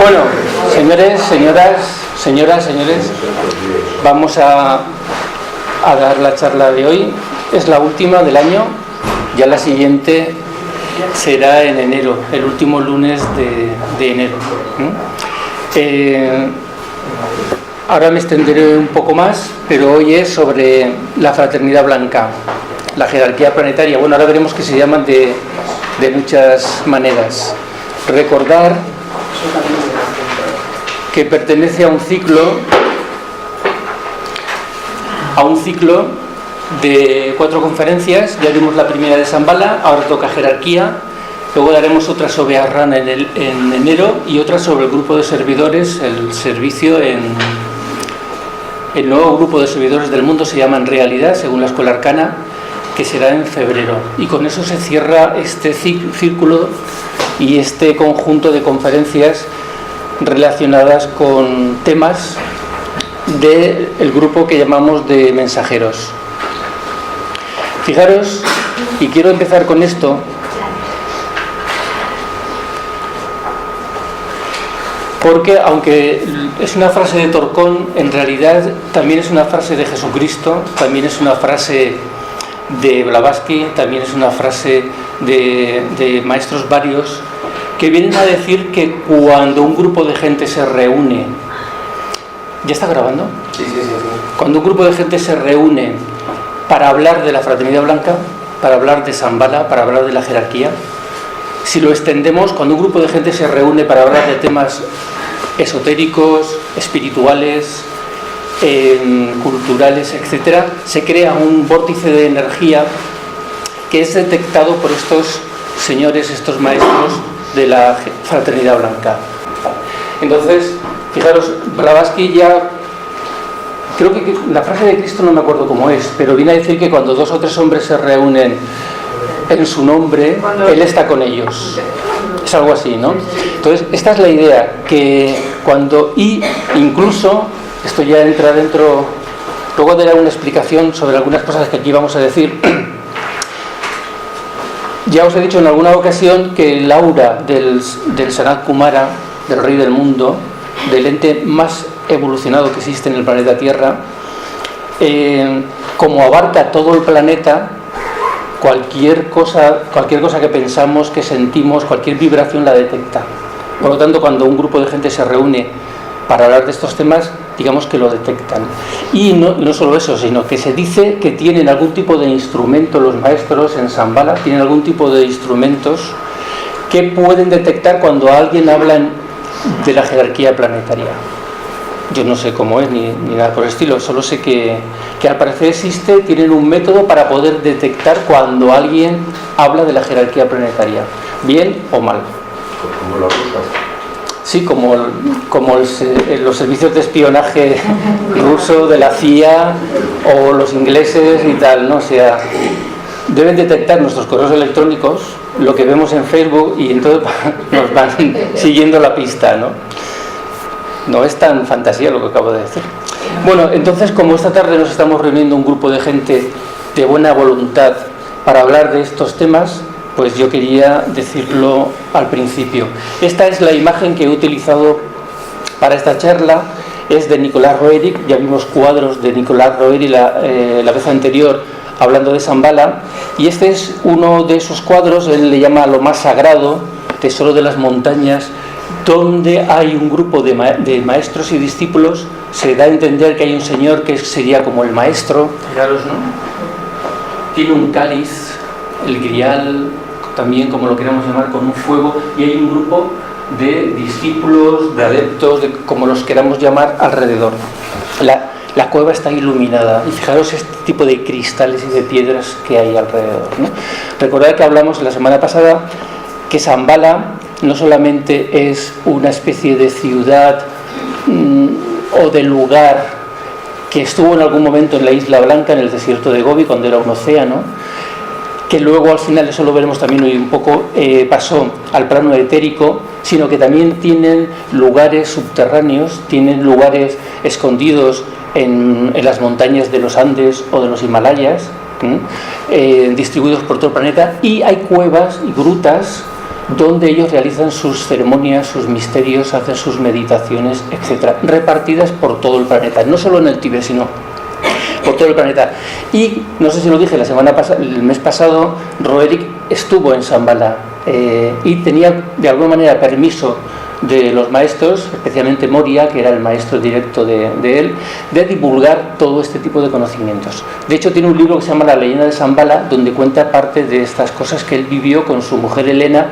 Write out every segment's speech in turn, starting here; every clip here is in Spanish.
Bueno, señores, señores, vamos a dar la charla de hoy. Es la última del año, ya la siguiente será en enero, el último lunes de enero. Ahora me extenderé un poco más, pero hoy es sobre la fraternidad blanca, la jerarquía planetaria. Bueno, ahora veremos que se llaman de muchas maneras. Recordar que pertenece a un ciclo de 4 conferencias. Ya dimos la primera de Shambhala, ahora toca jerarquía, luego daremos otra sobre Arran en enero y otra sobre el grupo de servidores, el servicio el nuevo grupo de servidores del mundo se llama En Realidad, según la Escuela Arcana, que será en febrero. Y con eso se cierra este círculo y este conjunto de conferencias relacionadas con temas del grupo que llamamos de mensajeros. Fijaros, y quiero empezar con esto, porque aunque es una frase de Torcón, en realidad también es una frase de Jesucristo, también es una frase de Blavatsky, también es una frase de maestros varios, que vienen a decir que cuando un grupo de gente se reúne... ¿Ya está grabando? Sí. Cuando un grupo de gente se reúne para hablar de la fraternidad blanca, para hablar de Shambhala, para hablar de la jerarquía, si lo extendemos, cuando un grupo de gente se reúne para hablar de temas esotéricos, espirituales, culturales, etcétera, se crea un vórtice de energía que es detectado por estos señores, estos maestros de la fraternidad blanca. Entonces, fijaros, Blavatsky ya, creo que la frase de Cristo no me acuerdo cómo es, pero viene a decir que cuando 2 o 3 hombres se reúnen en su nombre, Él está con ellos. Es algo así, ¿no? Entonces, esta es la idea, que cuando, y incluso, esto ya entra dentro, luego daré una explicación sobre algunas cosas que aquí vamos a decir. Ya os he dicho en alguna ocasión que el aura del Sanat Kumara, del Rey del Mundo, del ente más evolucionado que existe en el planeta Tierra, como abarca todo el planeta, cualquier cosa que pensamos, que sentimos, cualquier vibración la detecta. Por lo tanto, cuando un grupo de gente se reúne para hablar de estos temas, digamos que lo detectan. Y no solo eso, sino que se dice que tienen algún tipo de instrumento, los maestros en Shambhala tienen algún tipo de instrumentos que pueden detectar cuando alguien habla de la jerarquía planetaria. Yo no sé cómo es ni nada por el estilo, solo sé que al parecer existe, tienen un método para poder detectar cuando alguien habla de la jerarquía planetaria, bien o mal. ¿Cómo lo rusos? Sí, como los servicios de espionaje ruso, de la CIA o los ingleses y tal, ¿no? O sea, deben detectar nuestros correos electrónicos, lo que vemos en Facebook, y entonces nos van siguiendo la pista, ¿no? No es tan fantasía lo que acabo de decir. Bueno, entonces, como esta tarde nos estamos reuniendo un grupo de gente de buena voluntad para hablar de estos temas, pues yo quería decirlo al principio. Esta es la imagen que he utilizado para esta charla, es de Nicolás Roerich. Ya vimos cuadros de Nicolás Roerich la vez anterior hablando de Shambhala, y este es uno de esos cuadros. Él le llama Lo más sagrado, Tesoro de las montañas, donde hay un grupo de maestros y discípulos. Se da a entender que hay un señor que sería como el maestro, fijaros, ¿no? Tiene un cáliz, el grial, también como lo queramos llamar, con un fuego, y hay un grupo de discípulos, de adeptos, como los queramos llamar, alrededor. La cueva está iluminada, y fijaros este tipo de cristales y de piedras que hay alrededor, ¿no? Recordad que hablamos la semana pasada que Shambhala no solamente es una especie de ciudad o de lugar que estuvo en algún momento en la Isla Blanca, en el desierto de Gobi, cuando era un océano, que luego al final, eso lo veremos también hoy un poco, pasó al plano etérico, sino que también tienen lugares subterráneos, tienen lugares escondidos en las montañas de los Andes o de los Himalayas, distribuidos por todo el planeta, y hay cuevas y grutas donde ellos realizan sus ceremonias, sus misterios, hacen sus meditaciones, etc., repartidas por todo el planeta, no solo en el Tíbet, sino por todo el planeta. Y no sé si lo dije el mes pasado, Roerik estuvo en Shambhala y tenía de alguna manera permiso de los maestros, especialmente Moria, que era el maestro directo de él, de divulgar todo este tipo de conocimientos. De hecho, tiene un libro que se llama La leyenda de Shambhala, donde cuenta parte de estas cosas que él vivió con su mujer Elena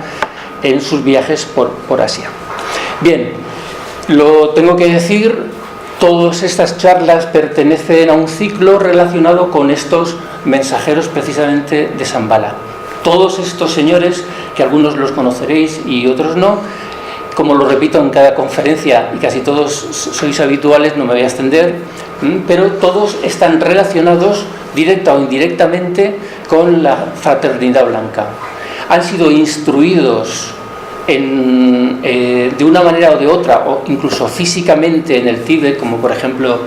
en sus viajes por Asia. Bien, lo tengo que decir, todas estas charlas pertenecen a un ciclo relacionado con estos mensajeros precisamente de Shambhala. Todos estos señores, que algunos los conoceréis y otros no, como lo repito en cada conferencia y casi todos sois habituales, no me voy a extender, pero todos están relacionados directa o indirectamente con la fraternidad blanca. Han sido instruidos de una manera o de otra, o incluso físicamente en el Tíbet, como por ejemplo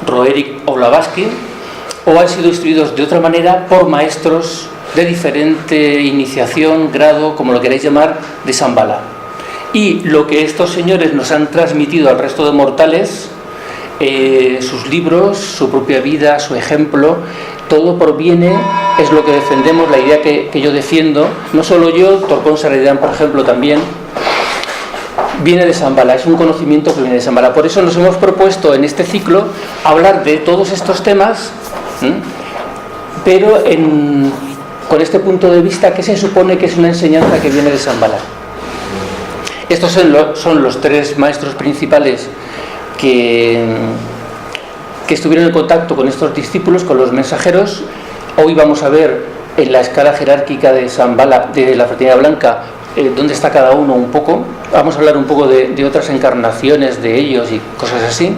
Roerik o Blavatsky, o han sido instruidos de otra manera por maestros de diferente iniciación, grado, como lo queráis llamar, de Shambhala. Y lo que estos señores nos han transmitido al resto de mortales, sus libros, su propia vida, su ejemplo, todo proviene, es lo que defendemos, la idea que yo defiendo, no solo yo, Torpón Saraidán, por ejemplo, también, viene de Shambhala, es un conocimiento que viene de Shambhala. Por eso nos hemos propuesto en este ciclo hablar de todos estos temas, pero con este punto de vista que se supone que es una enseñanza que viene de Shambhala. Estos son los tres maestros principales que estuvieron en contacto con estos discípulos, con los mensajeros. Hoy vamos a ver en la escala jerárquica de Shambhala, de la fraternidad blanca, dónde está cada uno un poco. Vamos a hablar un poco de otras encarnaciones de ellos y cosas así.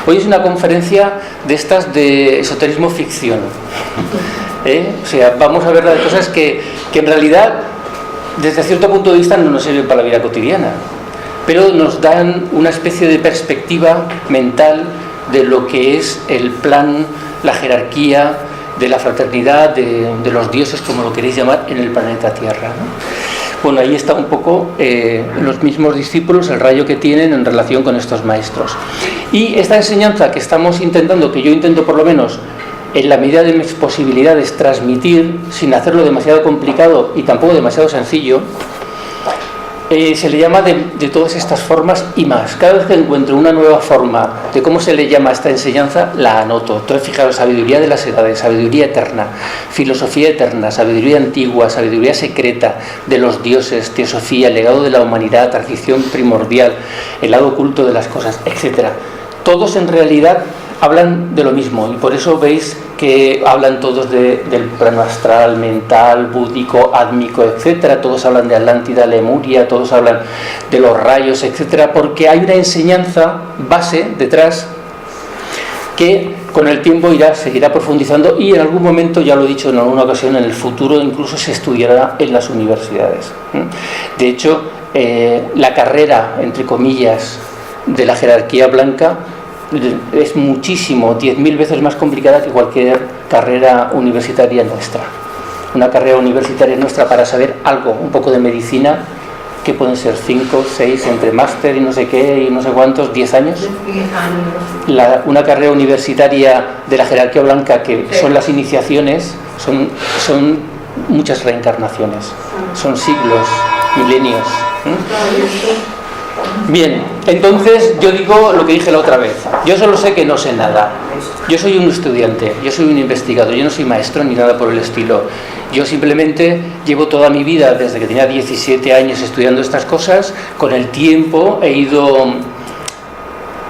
Hoy es una conferencia de estas de esoterismo ficción. O sea, vamos a ver de cosas que en realidad, desde cierto punto de vista, no nos sirven para la vida cotidiana, pero nos dan una especie de perspectiva mental de lo que es el plan, la jerarquía de la fraternidad, de los dioses, como lo queréis llamar, en el planeta Tierra, ¿no? Bueno, ahí está un poco los mismos discípulos, el rayo que tienen en relación con estos maestros. Y esta enseñanza que estamos intentando, que yo intento por lo menos, en la medida de mis posibilidades, transmitir, sin hacerlo demasiado complicado y tampoco demasiado sencillo, se le llama de todas estas formas y más. Cada vez que encuentro una nueva forma de cómo se le llama a esta enseñanza, la anoto. Entonces, fijaros, sabiduría de las edades, sabiduría eterna, filosofía eterna, sabiduría antigua, sabiduría secreta de los dioses, teosofía, legado de la humanidad, tradición primordial, el lado oculto de las cosas, etc. Todos en realidad hablan de lo mismo, y por eso veis que hablan todos del plano astral, mental, búdico, átmico, etcétera. Todos hablan de Atlántida, Lemuria, todos hablan de los rayos, etcétera, porque hay una enseñanza base detrás que con el tiempo seguirá profundizando, y en algún momento, ya lo he dicho en alguna ocasión, en el futuro incluso se estudiará en las universidades. De hecho, la carrera, entre comillas, de la jerarquía blanca es muchísimo, 10.000 veces más complicada que cualquier carrera universitaria nuestra. Una carrera universitaria nuestra, para saber algo, un poco de medicina, que pueden ser 5, 6, entre máster y no sé qué, y no sé cuántos, 10 años. Una carrera universitaria de la jerarquía blanca, que son las iniciaciones, son muchas reencarnaciones, son siglos, milenios. Bien, entonces yo digo lo que dije la otra vez. Yo solo sé que no sé nada. Yo soy un estudiante, yo soy un investigador, yo no soy maestro ni nada por el estilo. Yo simplemente llevo toda mi vida, desde que tenía 17 años, estudiando estas cosas. Con el tiempo he ido,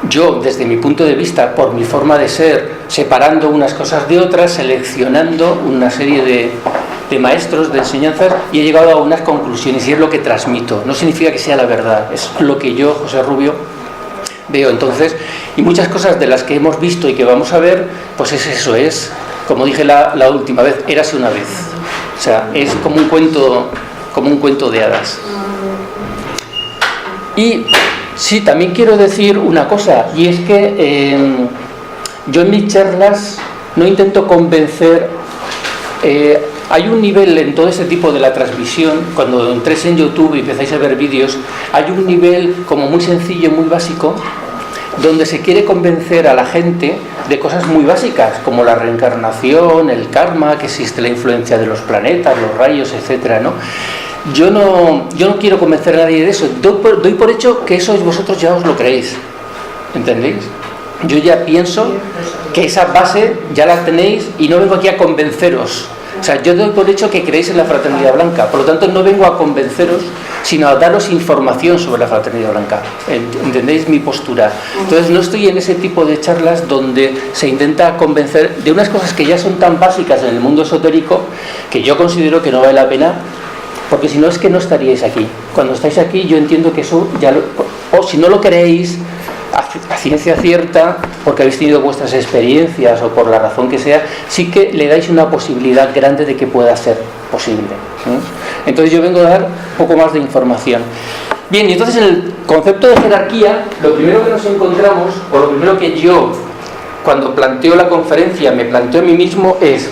yo desde mi punto de vista, por mi forma de ser, separando unas cosas de otras, seleccionando una serie de maestros, de enseñanzas, y he llegado a unas conclusiones, y es lo que transmito. No significa que sea la verdad, es lo que yo, José Rubio, veo. Entonces, y muchas cosas de las que hemos visto y que vamos a ver, pues eso es, como dije la última vez, érase una vez. O sea, es como un cuento de hadas. Y sí, también quiero decir una cosa, y es que yo en mis charlas no intento convencer hay un nivel en todo ese tipo de la transmisión, cuando entréis en YouTube y empezáis a ver vídeos, hay un nivel como muy sencillo, muy básico, donde se quiere convencer a la gente de cosas muy básicas, como la reencarnación, el karma, que existe la influencia de los planetas, los rayos, etcétera, ¿no? Yo no quiero convencer a nadie de eso. Doy por hecho que eso vosotros ya os lo creéis. ¿Entendéis? Yo ya pienso que esa base ya la tenéis y no vengo aquí a convenceros. O sea, yo doy por hecho que creéis en la fraternidad blanca. Por lo tanto, no vengo a convenceros, sino a daros información sobre la fraternidad blanca. ¿Entendéis mi postura? Entonces, no estoy en ese tipo de charlas donde se intenta convencer de unas cosas que ya son tan básicas en el mundo esotérico que yo considero que no vale la pena, porque si no es que no estaríais aquí. Cuando estáis aquí, yo entiendo que eso ya o si no lo queréis a ciencia cierta, porque habéis tenido vuestras experiencias o por la razón que sea, sí que le dais una posibilidad grande de que pueda ser posible, ¿eh? Entonces yo vengo a dar un poco más de información. Bien, y entonces en el concepto de jerarquía, lo primero que nos encontramos, o lo primero que yo, cuando planteo la conferencia, me planteo a mí mismo es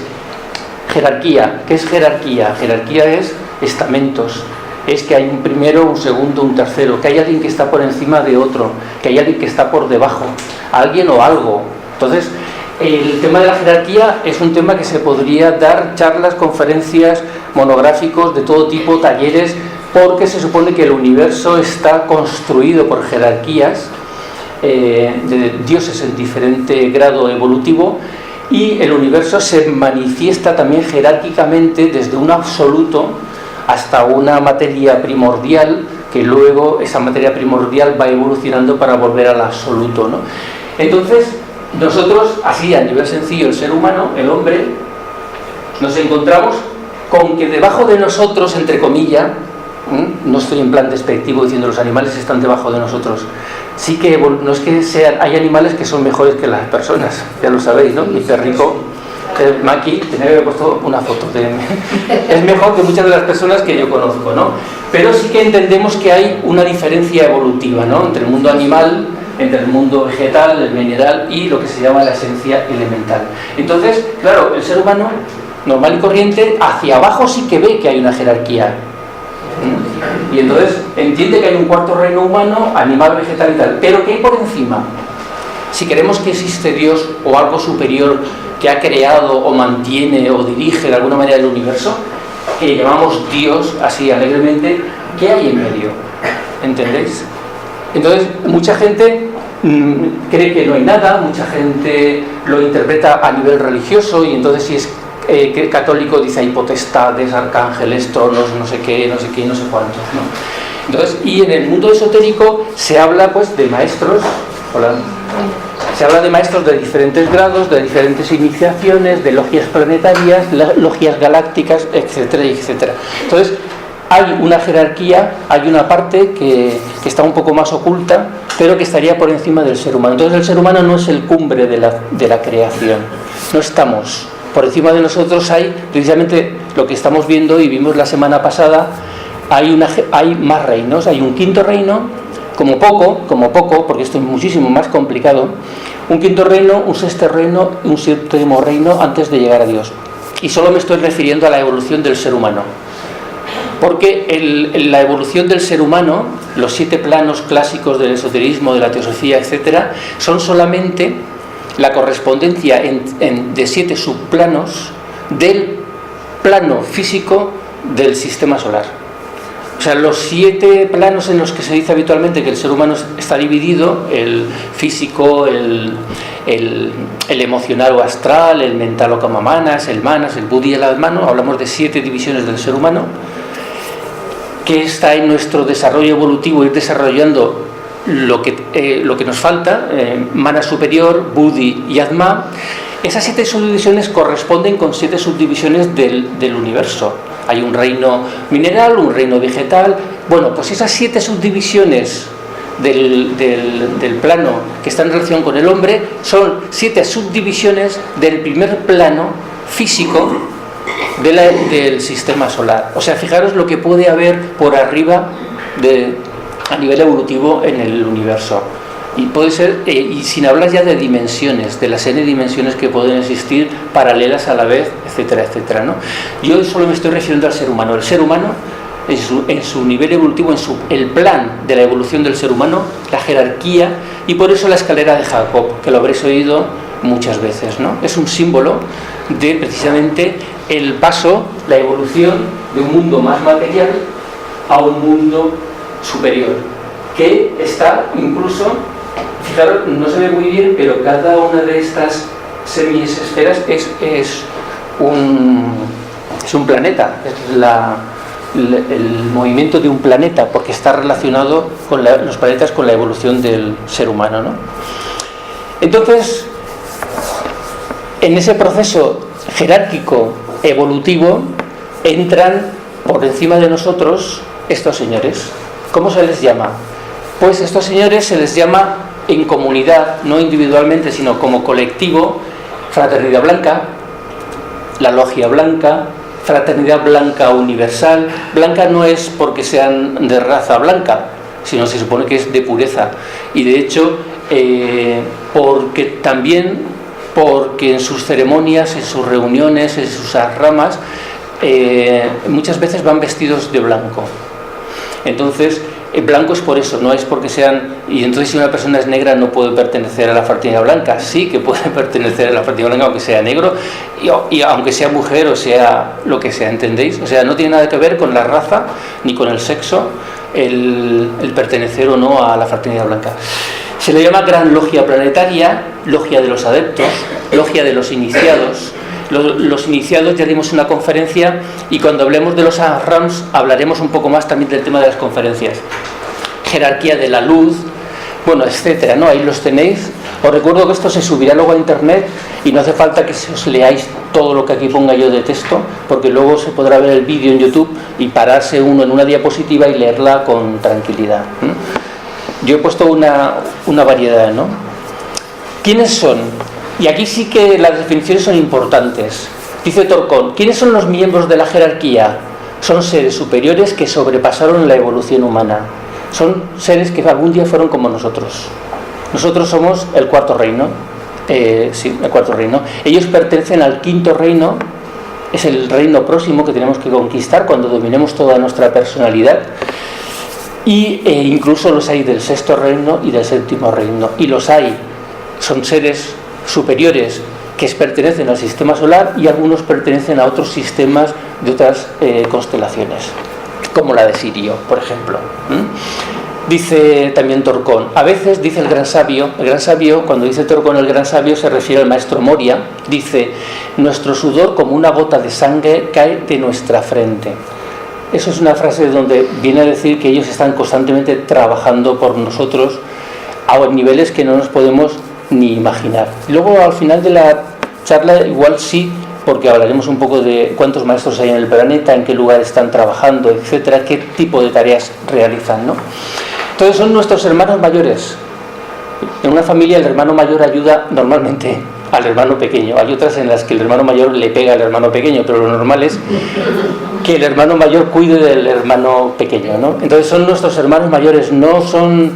jerarquía. ¿Qué es jerarquía? Jerarquía es estamentos. Es que hay un primero, un segundo, un tercero, que hay alguien que está por encima de otro, que hay alguien que está por debajo, alguien o algo. Entonces, el tema de la jerarquía es un tema que se podría dar charlas, conferencias, monográficos de todo tipo, talleres, porque se supone que el universo está construido por jerarquías de dioses en diferente grado evolutivo, y el universo se manifiesta también jerárquicamente desde un absoluto hasta una materia primordial, que luego esa materia primordial va evolucionando para volver al absoluto, ¿no? Entonces, nosotros, así a nivel sencillo, el ser humano, el hombre, nos encontramos con que debajo de nosotros, entre comillas, no estoy en plan despectivo diciendo los animales están debajo de nosotros, sí que no es que sean, hay animales que son mejores que las personas, ya lo sabéis, ¿no? Mi perrico Maki, tenía que haber puesto una foto de es mejor que muchas de las personas que yo conozco, ¿no? Pero sí que entendemos que hay una diferencia evolutiva, ¿no? Entre el mundo animal, entre el mundo vegetal, el mineral y lo que se llama la esencia elemental. Entonces, claro, el ser humano normal y corriente hacia abajo sí que ve que hay una jerarquía, y entonces entiende que hay un cuarto reino humano, animal, vegetal y tal, pero ¿qué hay por encima? Si queremos que existe Dios o algo superior que ha creado o mantiene o dirige de alguna manera el universo, que llamamos Dios así alegremente, ¿qué hay en medio? ¿Entendéis? Entonces mucha gente cree que no hay nada, mucha gente lo interpreta a nivel religioso, y entonces si es católico dice hay potestades, arcángeles, tronos, no sé qué, no sé cuántos, ¿no? Entonces, y en el mundo esotérico se habla pues de maestros, se habla de maestros de diferentes grados, de diferentes iniciaciones, de logias planetarias, logias galácticas, etcétera, etcétera. Entonces, hay una jerarquía, hay una parte que está un poco más oculta, pero que estaría por encima del ser humano. Entonces, el ser humano no es el cumbre de la creación. No estamos. Por encima de nosotros hay, precisamente lo que estamos viendo y vimos la semana pasada, hay más reinos. Hay un quinto reino, como poco, porque esto es muchísimo más complicado, un quinto reino, un sexto reino, un séptimo reino antes de llegar a Dios. Y solo me estoy refiriendo a la evolución del ser humano, porque la evolución del ser humano, los 7 planos clásicos del esoterismo, de la teosofía, etcétera, son solamente la correspondencia de 7 subplanos del plano físico del sistema solar. O sea, los 7 planos en los que se dice habitualmente que el ser humano está dividido, el físico, el emocional o astral, el mental o kamamanas, el manas, el buddhi y el atmano, hablamos de 7 divisiones del ser humano, que está en nuestro desarrollo evolutivo, ir desarrollando lo que nos falta, mana superior, buddhi y atma. Esas 7 subdivisiones corresponden con 7 subdivisiones del universo. Hay un reino mineral, un reino vegetal. Bueno, pues esas 7 subdivisiones del plano que están en relación con el hombre son 7 subdivisiones del primer plano físico del sistema solar. O sea, fijaros lo que puede haber por arriba a nivel evolutivo en el universo. Y puede ser, y sin hablar ya de dimensiones, de las n dimensiones que pueden existir paralelas a la vez, etcétera, etcétera, ¿no? Yo solo me estoy refiriendo al ser humano. El ser humano, en su nivel evolutivo, el plan de la evolución del ser humano, la jerarquía, y por eso la escalera de Jacob, que lo habréis oído muchas veces, ¿no? Es un símbolo de precisamente el paso, la evolución de un mundo más material a un mundo superior, que está incluso, fijaros, no se ve muy bien, pero cada una de estas semiesferas es un planeta, es el movimiento de un planeta, porque está relacionado con los planetas con la evolución del ser humano, ¿no? Entonces, en ese proceso jerárquico evolutivo entran por encima de nosotros estos señores. ¿Cómo se les llama? Pues estos señores se les llama en comunidad, no individualmente, sino como colectivo, Fraternidad Blanca, la Logia Blanca, Fraternidad Blanca Universal. Blanca no es porque sean de raza blanca, sino se supone que es de pureza. Y de hecho, porque en sus ceremonias, en sus reuniones, en sus ramas, muchas veces van vestidos de blanco. Entonces, blanco es por eso, no es porque sean... Y entonces, si una persona es negra, no puede pertenecer a la fraternidad blanca. Sí que puede pertenecer a la fraternidad blanca, aunque sea negro, y aunque sea mujer o sea lo que sea, ¿entendéis? O sea, no tiene nada que ver con la raza ni con el sexo el pertenecer o no a la fraternidad blanca. Se le llama Gran Logia Planetaria, Logia de los Adeptos, Logia de los Iniciados. Los iniciados, ya dimos una conferencia, y cuando hablemos de los Ahrams hablaremos un poco más también del tema de las conferencias. Jerarquía de la luz, bueno, etcétera, ¿no? Ahí los tenéis. Os recuerdo que esto se subirá luego a internet y no hace falta que os leáis todo lo que aquí ponga yo de texto, porque luego se podrá ver el vídeo en YouTube y pararse uno en una diapositiva y leerla con tranquilidad. Yo he puesto una variedad, ¿no? ¿Quiénes son? Y aquí sí que las definiciones son importantes. Dice Torcón, ¿quiénes son los miembros de la jerarquía? Son seres superiores que sobrepasaron la evolución humana. Son seres que algún día fueron como nosotros. Nosotros somos el cuarto reino. Sí, el cuarto reino. Ellos pertenecen al quinto reino. Es el reino próximo que tenemos que conquistar cuando dominemos toda nuestra personalidad. Y incluso los hay del sexto reino y del séptimo reino. Y los hay. Son seres superiores que pertenecen al sistema solar, y algunos pertenecen a otros sistemas de otras constelaciones, como la de Sirio, por ejemplo. Dice también Torcón, a veces dice el gran sabio, cuando dice Torcón el gran sabio se refiere al maestro Moria, dice, nuestro sudor como una gota de sangre cae de nuestra frente. Eso es una frase donde viene a decir que ellos están constantemente trabajando por nosotros a niveles que no nos podemos ni imaginar. Luego al final de la charla igual sí, porque hablaremos un poco de cuántos maestros hay en el planeta, en qué lugar están trabajando, etcétera, qué tipo de tareas realizan, ¿no? Entonces son nuestros hermanos mayores. En una familia el hermano mayor ayuda normalmente al hermano pequeño. Hay otras en las que el hermano mayor le pega al hermano pequeño, pero lo normal es que el hermano mayor cuide del hermano pequeño, ¿no? Entonces son nuestros hermanos mayores, no son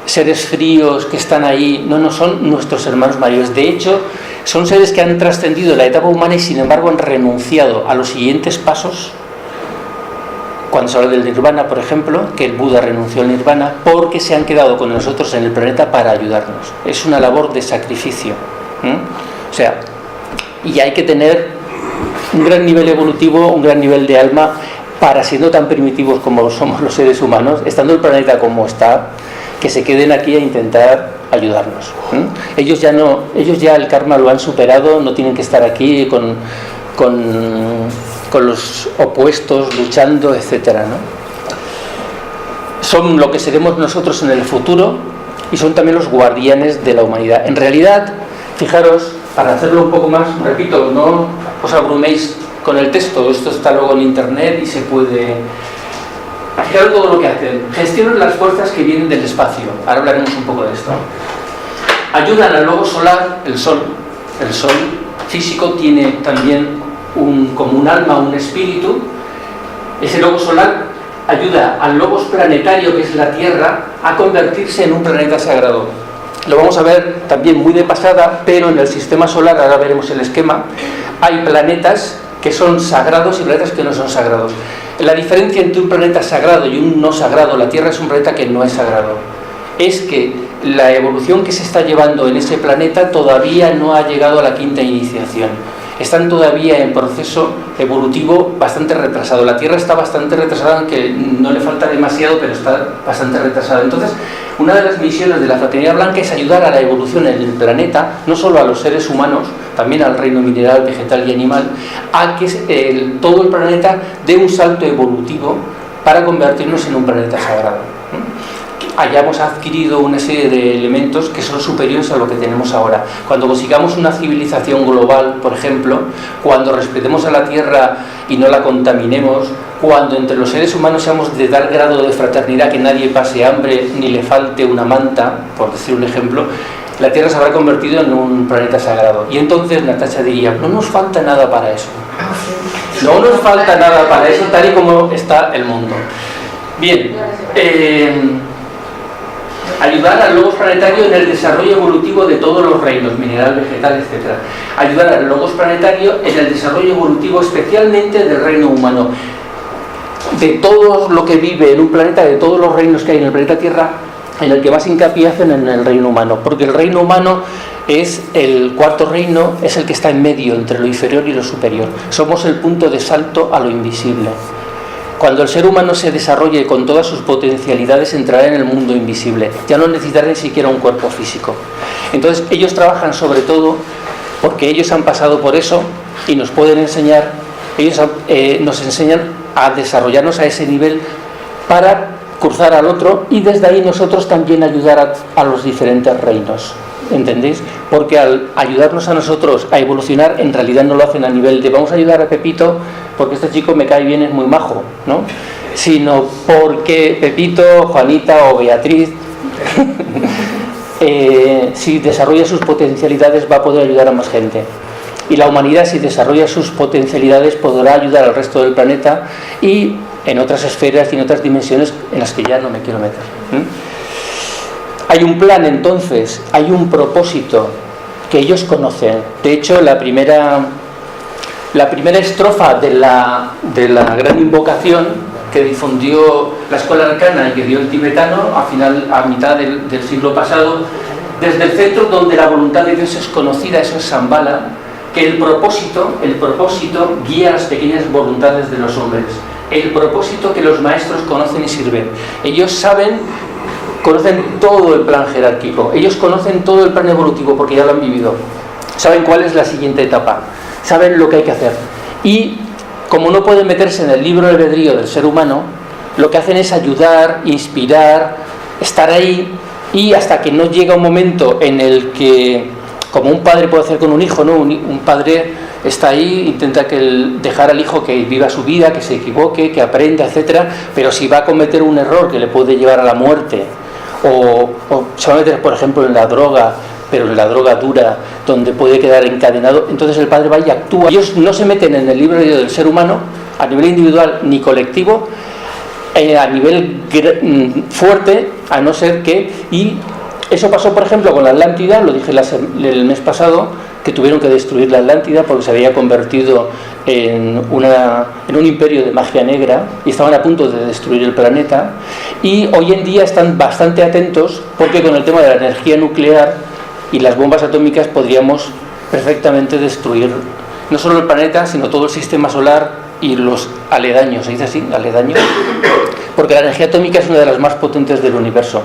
seres fríos que están ahí, no son nuestros hermanos mayores. De hecho, son seres que han trascendido la etapa humana y sin embargo han renunciado a los siguientes pasos. Cuando se habla del nirvana, por ejemplo, que el Buda renunció al nirvana porque se han quedado con nosotros en el planeta para ayudarnos. Es una labor de sacrificio. O sea, y hay que tener un gran nivel evolutivo, un gran nivel de alma para, siendo tan primitivos como somos los seres humanos, estando el planeta como está, que se queden aquí a intentar ayudarnos. Ellos ya el karma lo han superado, no tienen que estar aquí con los opuestos luchando, etcétera, ¿no? Son lo que seremos nosotros en el futuro y son también los guardianes de la humanidad. En realidad, fijaros, para hacerlo un poco más, repito, no os abruméis con el texto, esto está luego en internet y se puede... Fijaros todo lo que hacen. Gestionan las fuerzas que vienen del espacio. Ahora hablaremos un poco de esto. Ayudan al logo solar, el sol. El sol físico tiene también como un alma, un espíritu. Ese logo solar ayuda al logos planetario, que es la Tierra, a convertirse en un planeta sagrado. Lo vamos a ver también muy de pasada, pero en el sistema solar, ahora veremos el esquema, hay planetas que son sagrados y planetas que no son sagrados. La diferencia entre un planeta sagrado y un no sagrado, la Tierra es un planeta que no es sagrado, es que la evolución que se está llevando en ese planeta todavía no ha llegado a la quinta iniciación. Están todavía en proceso evolutivo bastante retrasado. La Tierra está bastante retrasada, aunque no le falta demasiado, pero está bastante retrasada. Entonces, una de las misiones de la Fraternidad Blanca es ayudar a la evolución en el planeta, no solo a los seres humanos, también al reino mineral, vegetal y animal, a que todo el planeta dé un salto evolutivo para convertirnos en un planeta sagrado. Hayamos adquirido una serie de elementos que son superiores a lo que tenemos ahora. Cuando consigamos una civilización global, por ejemplo, cuando respetemos a la Tierra y no la contaminemos, cuando entre los seres humanos seamos de tal grado de fraternidad que nadie pase hambre ni le falte una manta, por decir un ejemplo, la Tierra se habrá convertido en un planeta sagrado. Y entonces Natasha diría, no nos falta nada para eso. No nos falta nada para eso, tal y como está el mundo. Bien, ayudar al logos planetario en el desarrollo evolutivo de todos los reinos, mineral, vegetal, etc. Ayudar al logos planetario en el desarrollo evolutivo especialmente del reino humano. De todo lo que vive en un planeta, de todos los reinos que hay en el planeta Tierra, en el que más hincapié hacen en el reino humano, porque el reino humano es el cuarto reino, es el que está en medio entre lo inferior y lo superior. Somos el punto de salto a lo invisible. Cuando el ser humano se desarrolle con todas sus potencialidades, entrará en el mundo invisible. Ya no necesitará ni siquiera un cuerpo físico. Entonces ellos trabajan sobre todo porque ellos han pasado por eso y nos pueden enseñar, ellos nos enseñan a desarrollarnos a ese nivel para cruzar al otro y desde ahí nosotros también ayudar a los diferentes reinos. ¿Entendéis? Porque al ayudarnos a nosotros a evolucionar, en realidad no lo hacen a nivel de vamos a ayudar a Pepito porque este chico me cae bien, es muy majo, ¿no? Sino porque Pepito, Juanita o Beatriz si desarrolla sus potencialidades va a poder ayudar a más gente. Y la humanidad, si desarrolla sus potencialidades, podrá ayudar al resto del planeta y en otras esferas y en otras dimensiones en las que ya no me quiero meter. Hay un plan entonces, hay un propósito que ellos conocen. De hecho, la primera estrofa de la gran invocación que difundió la escuela arcana y que dio el tibetano a mitad del siglo pasado, desde el centro donde la voluntad de Dios es conocida, eso es Shambhala, que el propósito guía las pequeñas voluntades de los hombres. El propósito que los maestros conocen y sirven. Ellos conocen todo el plan jerárquico, ellos conocen todo el plan evolutivo porque ya lo han vivido, saben cuál es la siguiente etapa, saben lo que hay que hacer y como no pueden meterse en el libre albedrío del ser humano, lo que hacen es ayudar, inspirar, estar ahí y hasta que no llega un momento en el que, como un padre puede hacer con un hijo, ¿no? Un padre está ahí, intenta dejar al hijo que viva su vida, que se equivoque, que aprenda, etcétera, pero si va a cometer un error que le puede llevar a la muerte o se va a meter, por ejemplo, en la droga, pero en la droga dura, donde puede quedar encadenado, entonces el padre va y actúa. Ellos no se meten en el libre albedrío del ser humano, a nivel individual ni colectivo, a nivel fuerte, a no ser que... Y eso pasó, por ejemplo, con la Atlántida, lo dije el mes pasado, que tuvieron que destruir la Atlántida porque se había convertido en un imperio de magia negra y estaban a punto de destruir el planeta. Y hoy en día están bastante atentos porque con el tema de la energía nuclear y las bombas atómicas podríamos perfectamente destruir no solo el planeta, sino todo el sistema solar y los aledaños. ¿Se dice así? ¿Aledaños? Porque la energía atómica es una de las más potentes del universo.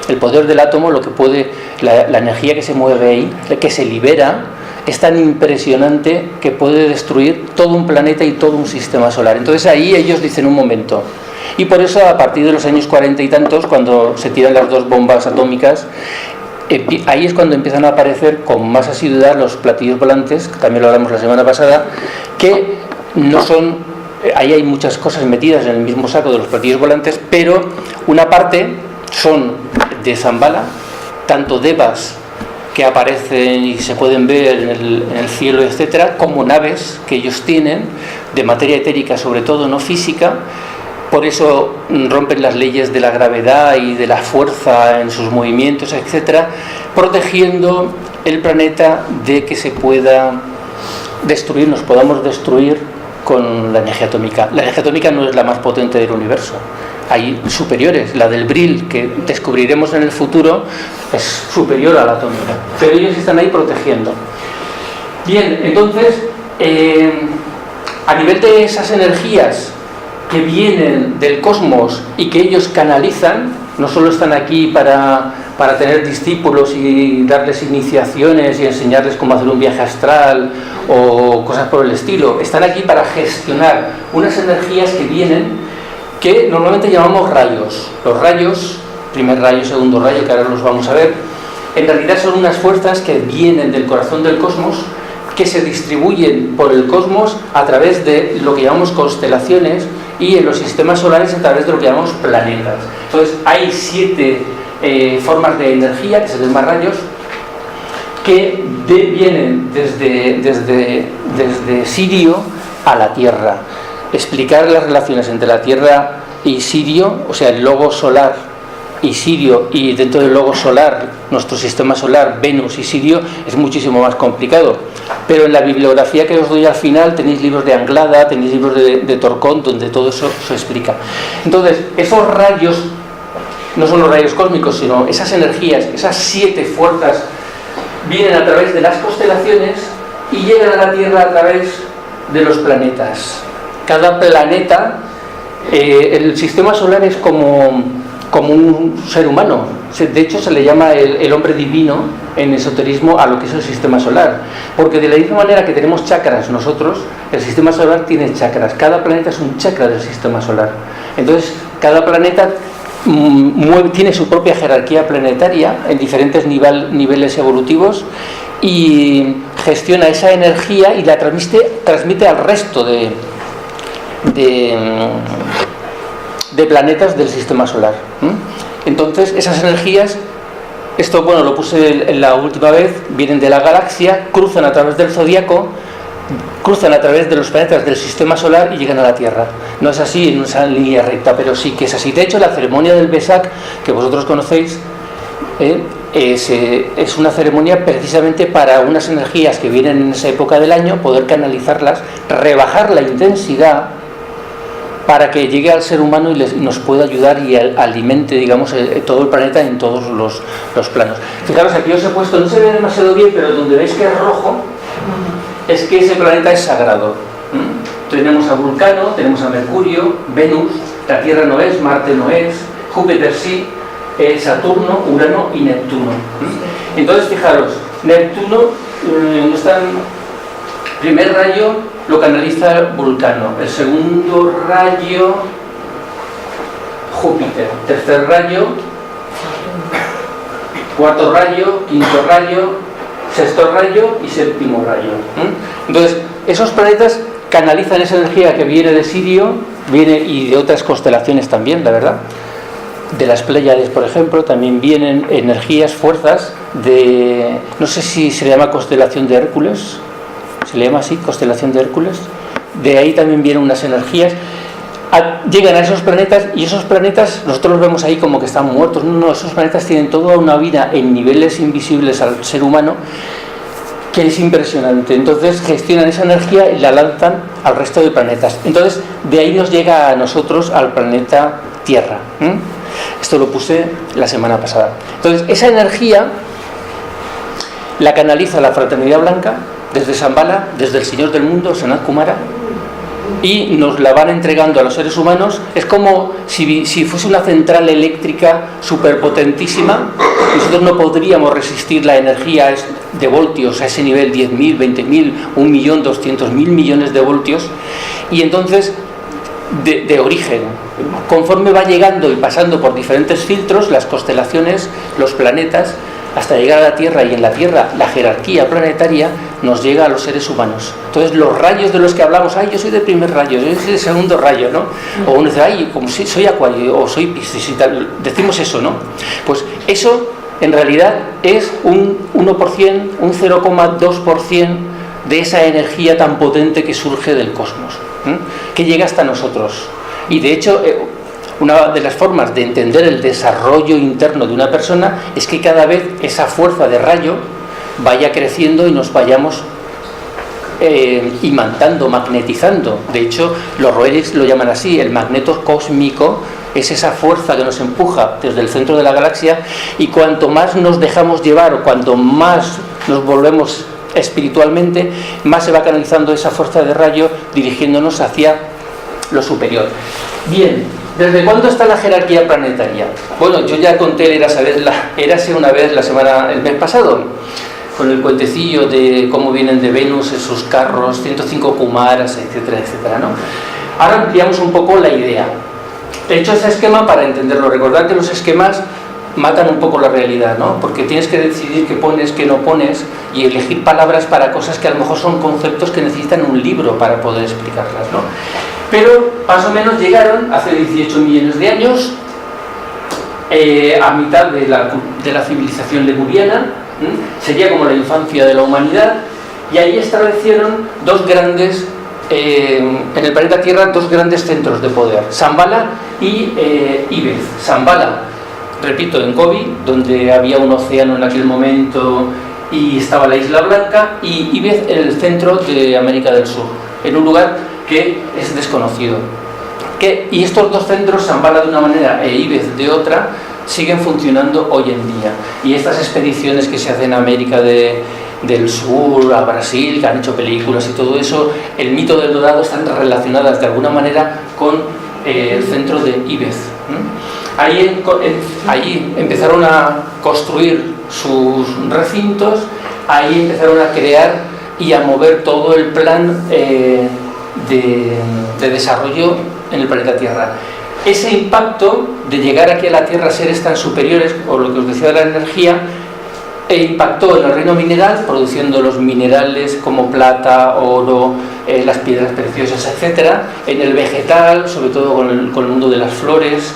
El poder del átomo, lo que puede, la energía que se mueve ahí, que se libera, es tan impresionante que puede destruir todo un planeta y todo un sistema solar. Entonces ahí ellos dicen un momento. Y por eso a partir de los años 40 y tantos, cuando se tiran las dos bombas atómicas, ahí es cuando empiezan a aparecer con más asiduidad los platillos volantes, que también lo hablamos la semana pasada, que no son... Ahí hay muchas cosas metidas en el mismo saco de los platillos volantes, pero una parte son de Shambhala, tanto devas que aparecen y se pueden ver en el cielo, etcétera, como naves que ellos tienen de materia etérica, sobre todo no física, por eso rompen las leyes de la gravedad y de la fuerza en sus movimientos, etcétera, protegiendo el planeta de que se pueda destruir, nos podamos destruir con la energía atómica. La energía atómica no es la más potente del universo. Hay superiores, la del Brill, que descubriremos en el futuro, es superior a la atómica, pero ellos están ahí protegiendo. Bien, entonces, a nivel de esas energías que vienen del cosmos y que ellos canalizan, no solo están aquí para tener discípulos y darles iniciaciones y enseñarles cómo hacer un viaje astral o cosas por el estilo, están aquí para gestionar unas energías que vienen, que normalmente llamamos rayos. Los rayos, primer rayo, segundo rayo, que ahora los vamos a ver, en realidad son unas fuerzas que vienen del corazón del cosmos, que se distribuyen por el cosmos a través de lo que llamamos constelaciones y en los sistemas solares a través de lo que llamamos planetas. Entonces hay 7 formas de energía, que se llaman rayos, que vienen desde Sirio a la Tierra. Explicar las relaciones entre la Tierra y Sirio, o sea, el logo solar y Sirio, y dentro del logo solar, nuestro sistema solar, Venus y Sirio, es muchísimo más complicado. Pero en la bibliografía que os doy al final tenéis libros de Anglada, tenéis libros de Torcón, donde todo eso se explica. Entonces, esos rayos no son los rayos cósmicos, sino esas energías, esas 7 fuerzas, vienen a través de las constelaciones y llegan a la Tierra a través de los planetas. Cada planeta, el sistema solar es como un ser humano. De hecho, se le llama el hombre divino en esoterismo a lo que es el sistema solar, porque de la misma manera que tenemos chakras nosotros, el sistema solar tiene chakras. Cada planeta es un chakra del sistema solar. Entonces, cada planeta tiene su propia jerarquía planetaria en diferentes niveles evolutivos y gestiona esa energía y la transmite al resto de planetas del sistema solar. Entonces, esas energías, esto bueno, lo puse la última vez, vienen de la galaxia, cruzan a través del zodiaco, cruzan a través de los planetas del sistema solar y llegan a la Tierra. No es así en una línea recta, pero sí que es así. De hecho, la ceremonia del Vesak, que vosotros conocéis, es una ceremonia precisamente para unas energías que vienen en esa época del año, poder canalizarlas, rebajar la intensidad para que llegue al ser humano y nos pueda ayudar y alimente, digamos, todo el planeta en todos los planos. Fijaros, aquí os he puesto, no se ve demasiado bien, pero donde veis que es rojo, es que ese planeta es sagrado. Tenemos a Vulcano, tenemos a Mercurio, Venus, la Tierra no es, Marte no es, Júpiter sí, Saturno, Urano y Neptuno. Entonces, fijaros, Neptuno no está en primer rayo, lo canaliza Vulcano, el segundo rayo Júpiter, tercer rayo, cuarto rayo, quinto rayo, sexto rayo y séptimo rayo. Entonces, esos planetas canalizan esa energía que viene de Sirio, viene y de otras constelaciones también, la verdad. De las Pléyades, por ejemplo, también vienen energías, fuerzas de, no sé si se le llama constelación de Hércules, se le llama así, constelación de Hércules. De ahí también vienen unas energías, llegan a esos planetas, y esos planetas nosotros los vemos ahí como que están muertos. No, esos planetas tienen toda una vida en niveles invisibles al ser humano, que es impresionante. Entonces gestionan esa energía y la lanzan al resto de planetas. Entonces de ahí nos llega a nosotros, al planeta Tierra. Esto lo puse la semana pasada. Entonces esa energía la canaliza la Fraternidad Blanca desde Shambhala, desde el Señor del Mundo, Sanat Kumara, y nos la van entregando a los seres humanos. Es como si fuese una central eléctrica superpotentísima. Nosotros no podríamos resistir la energía de voltios a ese nivel, 10.000, 20.000, 1.000.000, 200.000 millones de voltios, y entonces de origen, conforme va llegando y pasando por diferentes filtros, las constelaciones, los planetas, hasta llegar a la Tierra, y en la Tierra la jerarquía planetaria nos llega a los seres humanos. Entonces los rayos de los que hablamos, yo soy de primer rayo, yo soy de segundo rayo, ¿no? O uno dice, como si soy Acuario o soy Piscis y tal, decimos eso, ¿no? Pues eso en realidad es un 1%, un 0,2% de esa energía tan potente que surge del cosmos, que llega hasta nosotros. Y de hecho, una de las formas de entender el desarrollo interno de una persona es que cada vez esa fuerza de rayo vaya creciendo y nos vayamos imantando, magnetizando. De hecho, los roelis lo llaman así, el magneto cósmico es esa fuerza que nos empuja desde el centro de la galaxia, y cuanto más nos dejamos llevar o cuanto más nos volvemos espiritualmente, más se va canalizando esa fuerza de rayo dirigiéndonos hacia lo superior. Bien, ¿desde cuándo está la jerarquía planetaria? Bueno, yo ya conté érase una vez el mes pasado, con el cuentecillo de cómo vienen de Venus en sus carros, 105 Kumaras, etcétera, etcétera, ¿no? Ahora ampliamos un poco la idea. He hecho ese esquema para entenderlo. Recordad que los esquemas matan un poco la realidad, ¿no? Porque tienes que decidir qué pones, qué no pones, y elegir palabras para cosas que a lo mejor son conceptos que necesitan un libro para poder explicarlas, ¿no? Pero más o menos llegaron hace 18 millones de años, a mitad de la civilización lemuriana, sería como la infancia de la humanidad, y ahí establecieron en el planeta Tierra dos grandes centros de poder, Shambhala y Ibez. Shambhala, repito, en Gobi, donde había un océano en aquel momento y estaba la Isla Blanca, y Ibez en el centro de América del Sur, en un lugar que es desconocido. Y estos dos centros, Shambhala de una manera e Ibez de otra, siguen funcionando hoy en día. Y estas expediciones que se hacen a América del Sur, a Brasil, que han hecho películas y todo eso, el mito del dorado, están relacionadas de alguna manera con el centro de Ibez. Ahí empezaron a construir sus recintos, ahí empezaron a crear y a mover todo el plan de desarrollo en el planeta Tierra. Ese impacto de llegar aquí a la Tierra a seres tan superiores, o lo que os decía de la energía, impactó en el reino mineral, produciendo los minerales como plata, oro, las piedras preciosas, etc. En el vegetal, sobre todo con el mundo de las flores,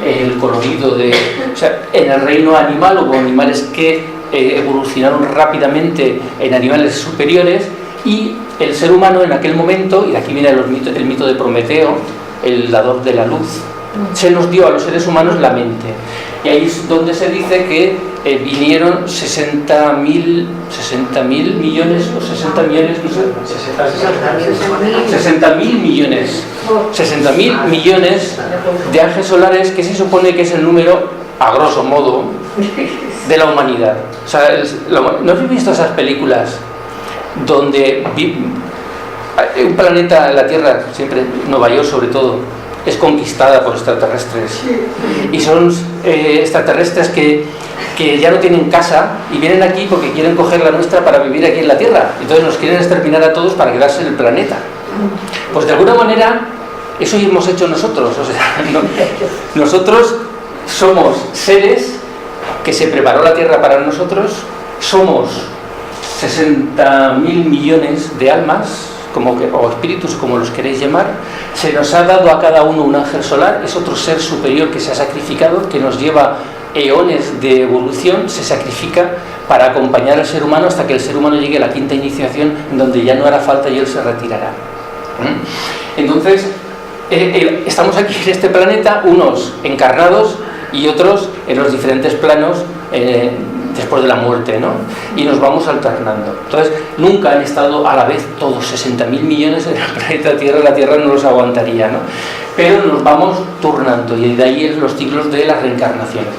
el colorido en el reino animal hubo animales que evolucionaron rápidamente en animales superiores, y el ser humano en aquel momento, y de aquí viene el mito de Prometeo, el dador de la luz, se nos dio a los seres humanos la mente, y ahí es donde se dice que vinieron 60.000 millones o 60 millones, no sé, 60.000 millones de ángeles solares, que se supone que es el número, a grosso modo, de la humanidad. O sea, ¿no habéis visto esas películas donde un planeta, la Tierra, siempre Nueva York sobre todo, es conquistada por extraterrestres, y son extraterrestres que ya no tienen casa y vienen aquí porque quieren coger la nuestra para vivir aquí en la Tierra, entonces nos quieren exterminar a todos para quedarse en el planeta? Pues de alguna manera eso hemos hecho nosotros. O sea, nosotros somos seres que se preparó la Tierra para nosotros, somos 60.000 millones de almas, o espíritus, como los queréis llamar. Se nos ha dado a cada uno un ángel solar, es otro ser superior que se ha sacrificado, que nos lleva eones de evolución, se sacrifica para acompañar al ser humano hasta que el ser humano llegue a la quinta iniciación, en donde ya no hará falta y él se retirará. Entonces, estamos aquí en este planeta, unos encarnados y otros en los diferentes planos después de la muerte, ¿no? Y nos vamos alternando. Entonces, nunca han estado a la vez todos 60.000 millones en el planeta Tierra, la Tierra no los aguantaría, ¿no? Pero nos vamos turnando, y de ahí los ciclos de las reencarnaciones.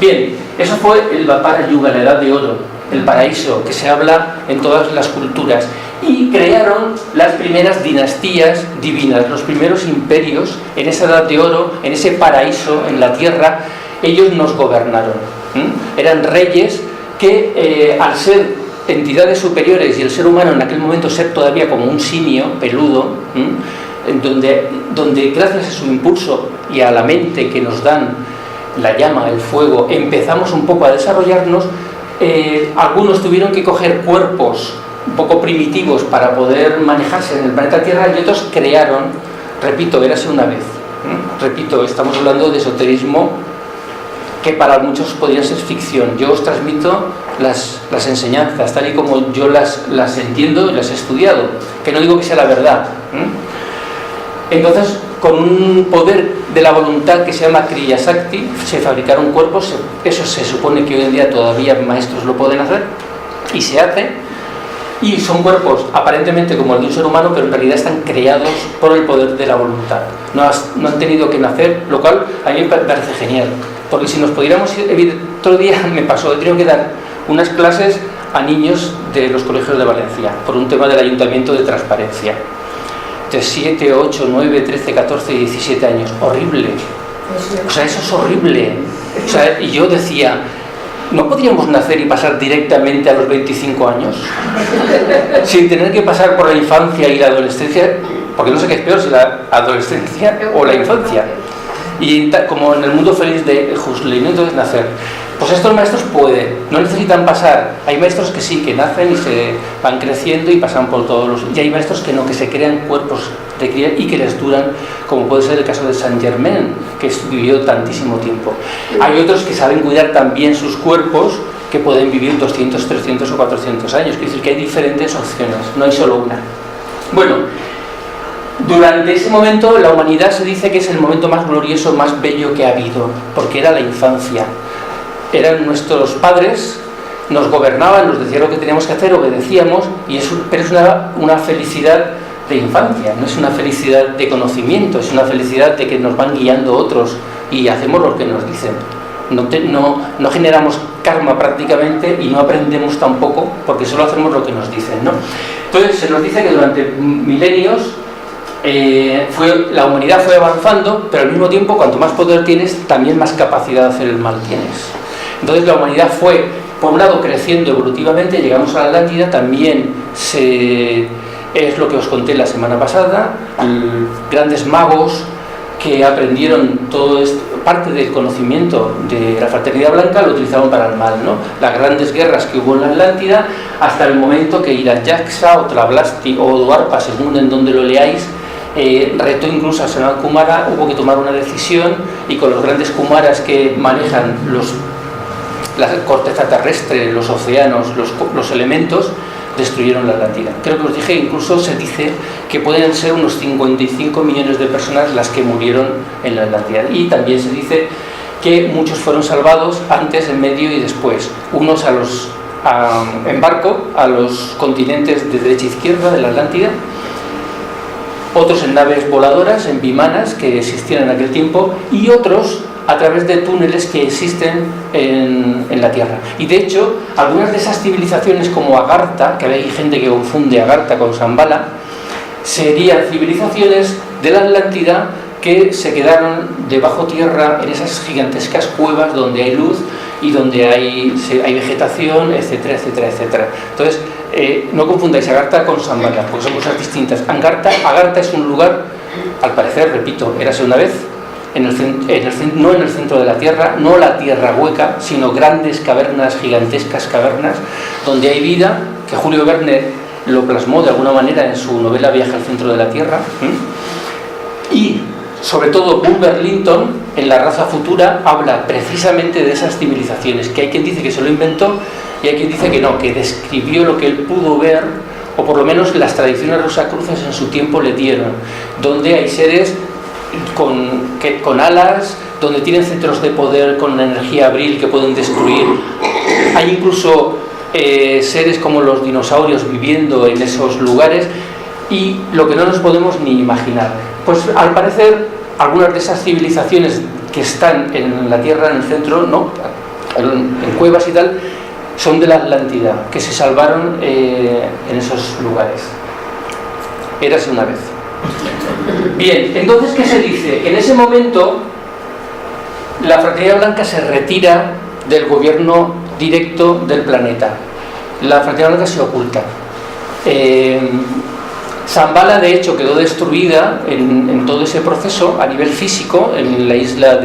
Bien, eso fue el Dvapara Yuga, la edad de oro, el paraíso, que se habla en todas las culturas. Y crearon las primeras dinastías divinas, los primeros imperios en esa edad de oro, en ese paraíso, en la Tierra. Ellos nos gobernaron. Eran reyes que, al ser entidades superiores y el ser humano en aquel momento ser todavía como un simio peludo, donde gracias a su impulso y a la mente que nos dan la llama, el fuego, empezamos un poco a desarrollarnos. Algunos tuvieron que coger cuerpos un poco primitivos para poder manejarse en el planeta Tierra, y otros crearon, repito, érase una vez, repito, estamos hablando de esoterismo que para muchos podría ser ficción. Yo os transmito las enseñanzas tal y como yo las entiendo y las he estudiado, que no digo que sea la verdad. Entonces, con un poder de la voluntad que se llama Kriya Shakti, se fabricaron cuerpos. Eso se supone que hoy en día todavía maestros lo pueden hacer, y se hace, y son cuerpos aparentemente como el de un ser humano, pero en realidad están creados por el poder de la voluntad. No han tenido que nacer, lo cual a mí me parece genial, porque si nos pudiéramos ir, otro día me pasó, he tenido que dar unas clases a niños de los colegios de Valencia por un tema del ayuntamiento de transparencia, de 7, 8, 9, 13, 14 y 17 años. Horrible, o sea, eso es horrible. O sea, y yo decía, ¿no podríamos nacer y pasar directamente a los 25 años? Sin tener que pasar por la infancia y la adolescencia, porque no sé qué es peor, si la adolescencia o la infancia. Y como en el mundo feliz de Huxley, ¿no? Entonces nacer. Pues estos maestros pueden, no necesitan pasar. Hay maestros que sí, que nacen y se van creciendo y pasan por todos los... Y hay maestros que no, que se crean cuerpos de cría y que les duran, como puede ser el caso de Saint Germain, que vivió tantísimo tiempo. Hay otros que saben cuidar también sus cuerpos, que pueden vivir 200, 300 o 400 años. Quiere decir que hay diferentes opciones, no hay solo una. Bueno, durante ese momento la humanidad se dice que es el momento más glorioso, más bello que ha habido, porque era la infancia. Eran nuestros padres, nos gobernaban, nos decían lo que teníamos que hacer, obedecíamos, pero es una felicidad de infancia, no es una felicidad de conocimiento, es una felicidad de que nos van guiando otros y hacemos lo que nos dicen. No generamos karma prácticamente y no aprendemos tampoco, porque solo hacemos lo que nos dicen, ¿no? Entonces se nos dice que durante milenios la humanidad fue avanzando, pero al mismo tiempo, cuanto más poder tienes, también más capacidad de hacer el mal tienes. Entonces la humanidad fue, por un lado, creciendo evolutivamente, llegamos a la Atlántida, también es lo que os conté la semana pasada, grandes magos que aprendieron todo esto, parte del conocimiento de la fraternidad blanca lo utilizaron para el mal, ¿no? Las grandes guerras que hubo en la Atlántida, hasta el momento que Hirajaksa o Tlavlasti o Dwarpa, según en donde lo leáis, retó incluso a Sanat Kumara, hubo que tomar una decisión, y con los grandes Kumaras que manejan la corteza terrestre, los océanos, los elementos, destruyeron la Atlántida. Creo que os dije, incluso se dice que pueden ser unos 55 millones de personas las que murieron en la Atlántida. Y también se dice que muchos fueron salvados antes, en medio y después. Unos en barco a los continentes de derecha e izquierda de la Atlántida, otros en naves voladoras, en vimanas que existían en aquel tiempo, y otros a través de túneles que existen en la Tierra. Y de hecho, algunas de esas civilizaciones como Agartha, que hay gente que confunde Agartha con Shambhala, serían civilizaciones de la Atlántida que se quedaron debajo tierra en esas gigantescas cuevas donde hay luz y donde hay vegetación, etcétera, etcétera, etcétera. Entonces, no confundáis Agartha con Shambhala, porque son cosas distintas. Agartha es un lugar, al parecer, repito, érase una vez, no en el centro de la Tierra, no la Tierra hueca, sino grandes cavernas, gigantescas cavernas, donde hay vida, que Julio Verne lo plasmó de alguna manera en su novela Viaje al centro de la Tierra. Y sobre todo Bulwer Lytton, en La raza futura, habla precisamente de esas civilizaciones, que hay quien dice que se lo inventó y hay quien dice que no, que describió lo que él pudo ver, o por lo menos las tradiciones rosacruces en su tiempo le dieron, donde hay seres con alas, donde tienen centros de poder con energía abril que pueden destruir. Hay incluso seres como los dinosaurios viviendo en esos lugares, y lo que no nos podemos ni imaginar. Pues al parecer algunas de esas civilizaciones que están en la Tierra, en el centro, ¿no?, en cuevas y tal, son de la Atlántida, que se salvaron en esos lugares. Érase una vez. Bien, entonces, ¿qué se dice? En ese momento la fraternidad blanca se retira del gobierno directo del planeta. La fraternidad blanca se oculta. Shambhala, de hecho, quedó destruida en todo ese proceso a nivel físico, en la isla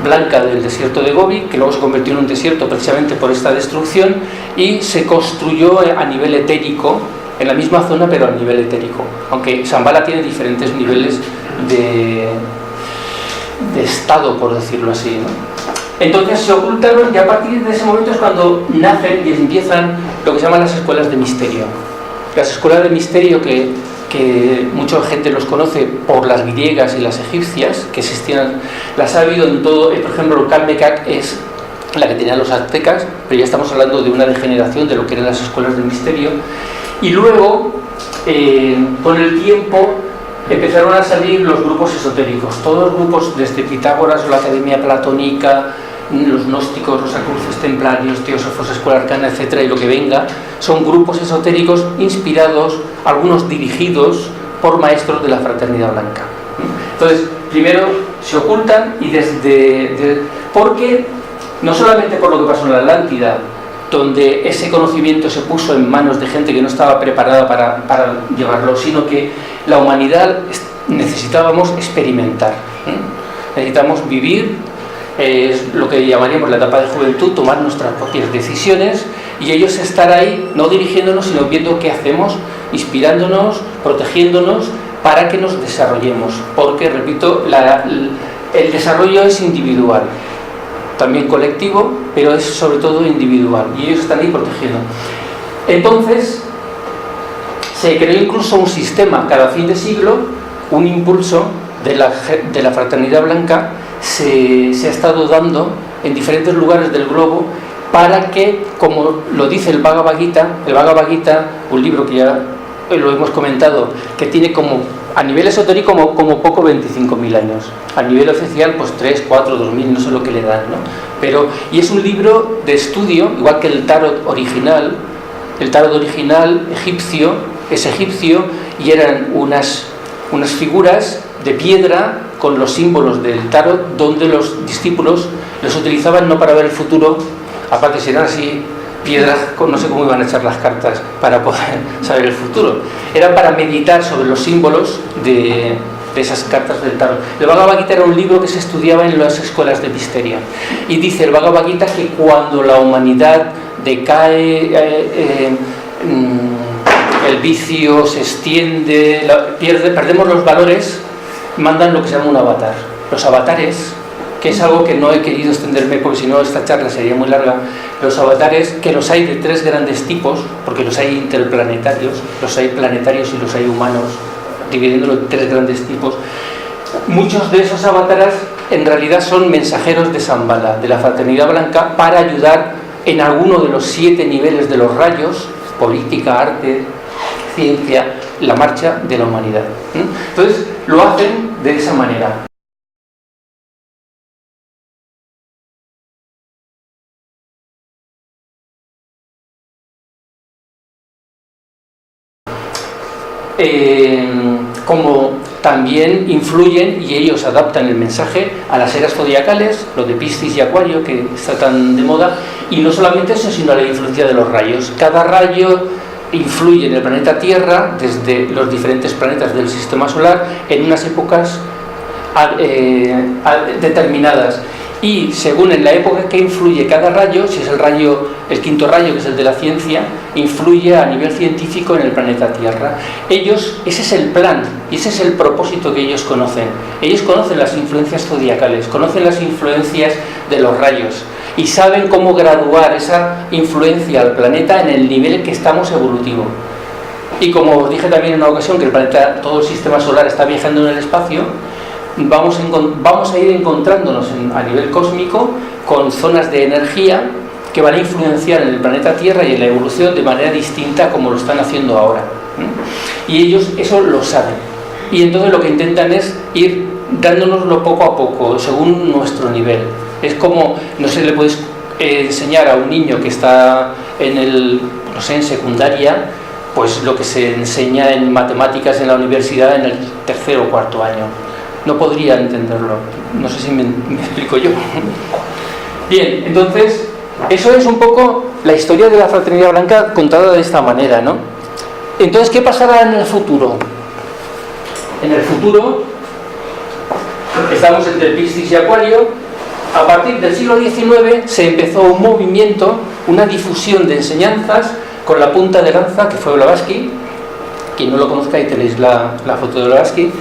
blanca del desierto de Gobi, que luego se convirtió en un desierto precisamente por esta destrucción, y se construyó a nivel etérico, en la misma zona, pero a nivel etérico, aunque Shambhala tiene diferentes niveles de estado, por decirlo así, ¿no? Entonces se ocultaron, y a partir de ese momento es cuando nacen y empiezan lo que se llaman las escuelas de misterio. Las escuelas de misterio que que mucha gente los conoce por las griegas y las egipcias, que existían, las ha habido en todo. Por ejemplo, Calmecac es la que tenían los aztecas, pero ya estamos hablando de una degeneración de lo que eran las escuelas del misterio. Y luego, con el tiempo, empezaron a salir los grupos esotéricos, todos los grupos, desde Pitágoras, la Academia Platónica, los gnósticos, los rosacruces templarios, teósofos, escuela arcana, etcétera, y lo que venga, son grupos esotéricos inspirados, algunos dirigidos por maestros de la Fraternidad Blanca. Entonces, primero se ocultan y porque no solamente por lo que pasó en la Atlántida, donde ese conocimiento se puso en manos de gente que no estaba preparada para llevarlo, sino que la humanidad necesitábamos experimentar, necesitamos vivir, es lo que llamaríamos la etapa de juventud, tomar nuestras propias decisiones, y ellos estar ahí, no dirigiéndonos, sino viendo qué hacemos, inspirándonos, protegiéndonos, para que nos desarrollemos, porque, repito, el desarrollo es individual, también colectivo, pero es sobre todo individual, y ellos están ahí protegiendo. Entonces se creó incluso un sistema, cada fin de siglo, un impulso de la Fraternidad Blanca se ha estado dando en diferentes lugares del globo, para que, como lo dice el Bhagavad Gita, un libro que ya lo hemos comentado, que tiene como, a nivel esotérico, como poco 25.000 años, a nivel oficial pues 3, 4, 2000, no sé lo que le dan, ¿no? Pero, y es un libro de estudio, igual que el tarot original egipcio, es egipcio, y eran unas figuras de piedra con los símbolos del tarot, donde los discípulos los utilizaban no para ver el futuro, aparte si eran así piedras, no sé cómo iban a echar las cartas para poder saber el futuro, eran para meditar sobre los símbolos de esas cartas del tarot. El Bhagavad Gita era un libro que se estudiaba en las escuelas de misterio, y dice el Bhagavad Gita que cuando la humanidad decae, el vicio se extiende, perdemos los valores, mandan lo que se llama un avatar. Los avatares, que es algo que no he querido extenderme porque si no esta charla sería muy larga, los avatares, que los hay de 3 grandes tipos, porque los hay interplanetarios, los hay planetarios y los hay humanos, dividiéndolo en 3 grandes tipos. Muchos de esos avatares en realidad son mensajeros de Shambhala, de la Fraternidad Blanca, para ayudar en alguno de los 7 niveles de los rayos: política, arte, ciencia, la marcha de la humanidad. Entonces lo hacen de esa manera. Como también influyen y ellos adaptan el mensaje a las eras zodiacales, lo de Piscis y Acuario, que está tan de moda, y no solamente eso, sino la influencia de los rayos. Cada rayo influye en el planeta Tierra, desde los diferentes planetas del sistema solar, en unas épocas determinadas, y según en la época que influye cada rayo, si es el 5.º rayo, que es el de la ciencia, influye a nivel científico en el planeta Tierra. Ellos, ese es el plan y ese es el propósito que ellos conocen. Ellos conocen las influencias zodiacales, conocen las influencias de los rayos, y saben cómo graduar esa influencia al planeta en el nivel que estamos evolutivo. Y como os dije también en una ocasión, que el planeta, todo el sistema solar está viajando en el espacio, vamos a ir encontrándonos a nivel cósmico con zonas de energía que van a influenciar en el planeta Tierra y en la evolución de manera distinta como lo están haciendo ahora. Y ellos eso lo saben. Y entonces lo que intentan es ir dándonoslo poco a poco, según nuestro nivel. Es como, no sé, le puedes enseñar a un niño que está en secundaria, pues lo que se enseña en matemáticas en la universidad en el 3.º o 4.º año. No podría entenderlo. No sé si me explico yo. Bien, entonces, eso es un poco la historia de la Fraternidad Blanca contada de esta manera, ¿no? Entonces, ¿qué pasará en el futuro? En el futuro, estamos entre Piscis y Acuario. A partir del siglo XIX se empezó un movimiento, una difusión de enseñanzas con la punta de lanza, que fue Blavatsky. Quien no lo conozca, ahí tenéis la foto de Blavatsky,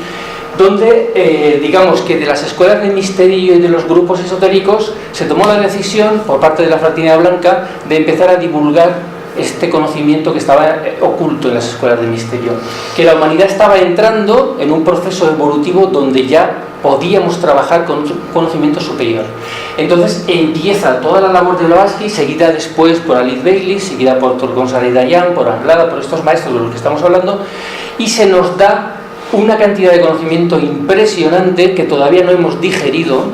donde digamos que de las escuelas de misterio y de los grupos esotéricos se tomó la decisión por parte de la Fraternidad Blanca de empezar a divulgar este conocimiento que estaba oculto en las escuelas de misterio, que la humanidad estaba entrando en un proceso evolutivo donde ya podíamos trabajar con un conocimiento superior. Entonces empieza toda la labor de Blavatsky, seguida después por Alice Bailey, seguida por Thorgon Saridayan, por Anglada, por estos maestros de los que estamos hablando, y se nos da una cantidad de conocimiento impresionante que todavía no hemos digerido.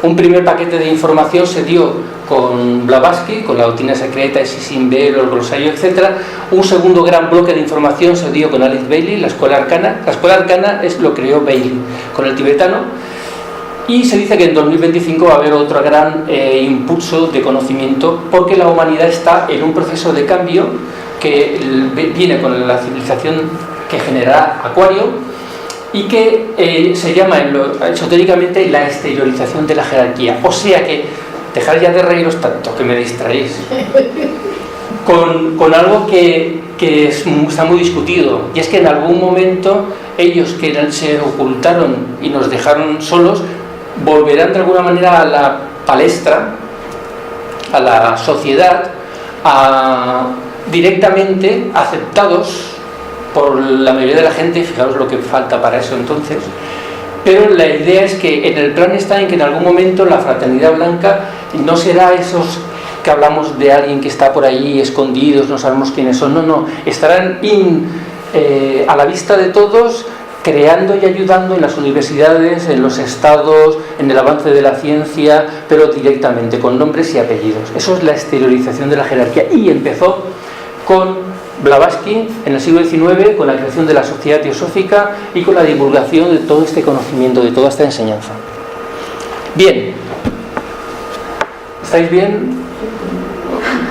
Un primer paquete de información se dio con Blavatsky, con la doctrina secreta, Sissin Bel, el glosario, etc. Un segundo gran bloque de información se dio con Alice Bailey, la escuela arcana. La escuela arcana lo creó Bailey con el tibetano. Y se dice que en 2025 va a haber otro gran impulso de conocimiento, porque la humanidad está en un proceso de cambio que viene con la civilización que generará Acuario, y que se llama esotéricamente la exteriorización de la jerarquía. O sea que, dejad ya de reíros tanto, que me distraéis, con algo que está muy discutido, y es que en algún momento ellos que se ocultaron y nos dejaron solos, volverán de alguna manera a la palestra, a la sociedad, directamente aceptados por la mayoría de la gente. Fijaos lo que falta para eso entonces. Pero la idea es que en el plan está en que en algún momento la fraternidad blanca no será esos que hablamos de alguien que está por ahí escondidos, no sabemos quiénes son, no, estarán a la vista de todos, creando y ayudando en las universidades, en los estados, en el avance de la ciencia, pero directamente, con nombres y apellidos. Eso es la exteriorización de la jerarquía, y empezó con Blavatsky en el siglo XIX, con la creación de la Sociedad Teosófica y con la divulgación de todo este conocimiento, de toda esta enseñanza. Bien, ¿estáis bien?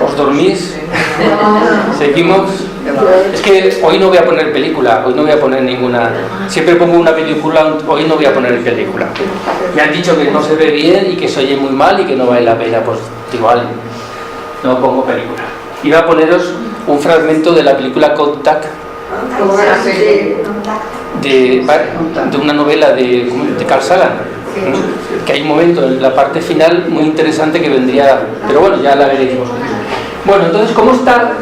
¿Os dormís? ¿Seguimos? Es que hoy no voy a poner película, hoy no voy a poner ninguna. Siempre pongo una película, hoy no voy a poner película. Me han dicho que no se ve bien y que se oye muy mal y que no vale la pena, pues igual no pongo película. Iba a poneros un fragmento de la película Contact, de una novela de Carl Sagan, que hay un momento en la parte final muy interesante que vendría, pero bueno, ya la veremos. Bueno, entonces, ¿cómo está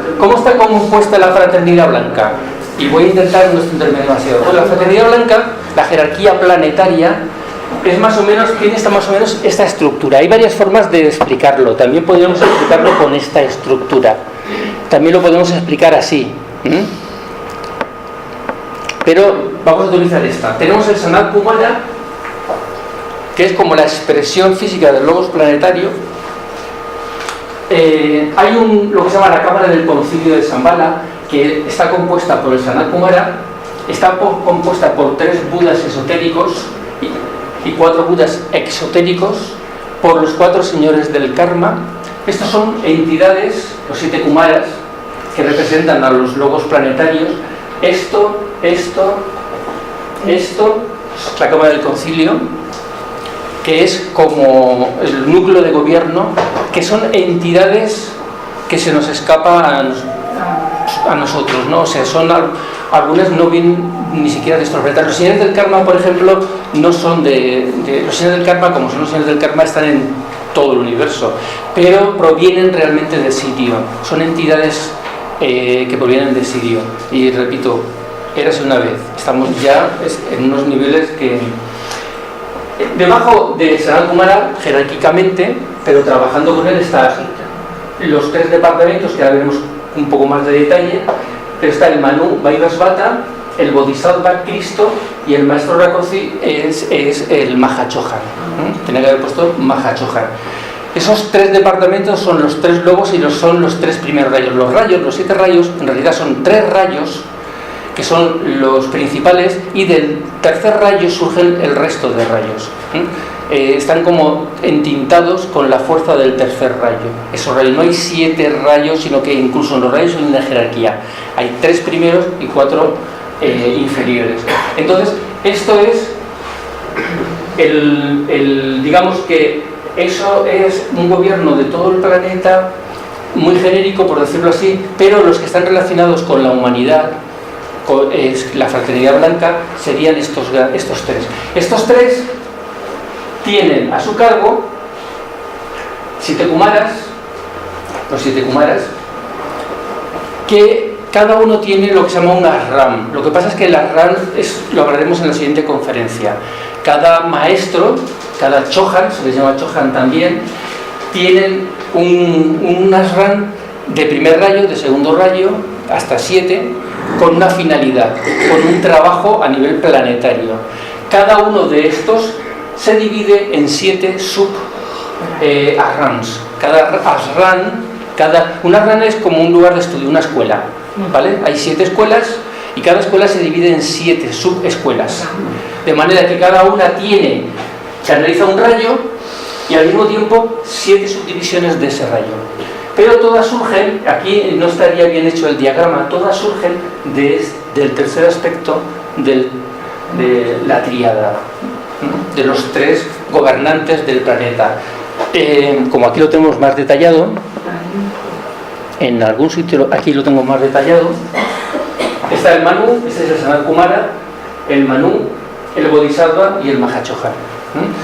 compuesta la fraternidad blanca? Y voy a intentar no extenderme demasiado. Pues la fraternidad blanca, la jerarquía planetaria, tiene más o menos esta estructura. Hay varias formas de explicarlo. También podríamos explicarlo con esta estructura. También lo podemos explicar así. Pero vamos a utilizar esta. Tenemos el Sanat Kumara, que es como la expresión física del logos planetario. Hay lo que se llama la Cámara del Concilio de Shambhala, que está compuesta por el Sanat Kumara, está compuesta por 3 Budas esotéricos y 4 Budas exotéricos, por los 4 señores del karma. Estos son entidades, los 7 Kumaras, que representan a los logos planetarios. Esto, la Cámara del Concilio, que es como el núcleo de gobierno, que son entidades que se nos escapa a nosotros, ¿no? O sea, son algunas no vienen ni siquiera de estos planetas. Los señores del karma, por ejemplo, no son los señores del karma, como son los señores del karma, están en todo el universo, pero provienen realmente de Sirio. Son entidades que provienen de Sirio. Y repito, érase una vez. Estamos ya en unos niveles que... Debajo de Sanat Kumara, jerárquicamente, pero trabajando con él, están los 3 departamentos, que ahora veremos un poco más de detalle, pero está el Manu Vaivasvata, el Bodhisattva Cristo, y el maestro Rakosi es el Mahachohan. Tenía que haber puesto Mahachohan. Esos 3 departamentos son los 3 lobos y son los 3 primeros rayos. Los rayos, los 7 rayos, en realidad son 3 rayos, que son los principales, y del tercer rayo surgen el resto de rayos. Están como entintados con la fuerza del tercer rayo. Esos rayos, no hay 7 rayos, sino que incluso en los rayos hay una jerarquía. Hay 3 primeros y 4 inferiores. Entonces, esto es digamos que eso es un gobierno de todo el planeta, muy genérico, por decirlo así, pero los que están relacionados con la humanidad, la fraternidad blanca, serían estos 3. Estos 3 tienen a su cargo 7 Kumaras, los 7 Kumaras, que cada uno tiene lo que se llama un ashram. Lo que pasa es que el ashram lo hablaremos en la siguiente conferencia. Cada maestro, cada chohan, se les llama chohan también, tienen un ashram de primer rayo, de segundo rayo, hasta 7, con una finalidad, con un trabajo a nivel planetario. Cada uno de estos se divide en 7 ashrams. Cada ashram, un ashram es como un lugar de estudio, una escuela, ¿vale? Hay 7 escuelas y cada escuela se divide en 7 subescuelas, de manera que cada una se analiza un rayo y al mismo tiempo 7 subdivisiones de ese rayo. Pero todas surgen, aquí no estaría bien hecho el diagrama, todas surgen del tercer aspecto de la tríada, de los 3 gobernantes del planeta. Como aquí lo tenemos más detallado, en algún sitio aquí lo tengo más detallado, está el Manu, este es el Sanat Kumara, el Manu, el Bodhisattva y el Mahachohan.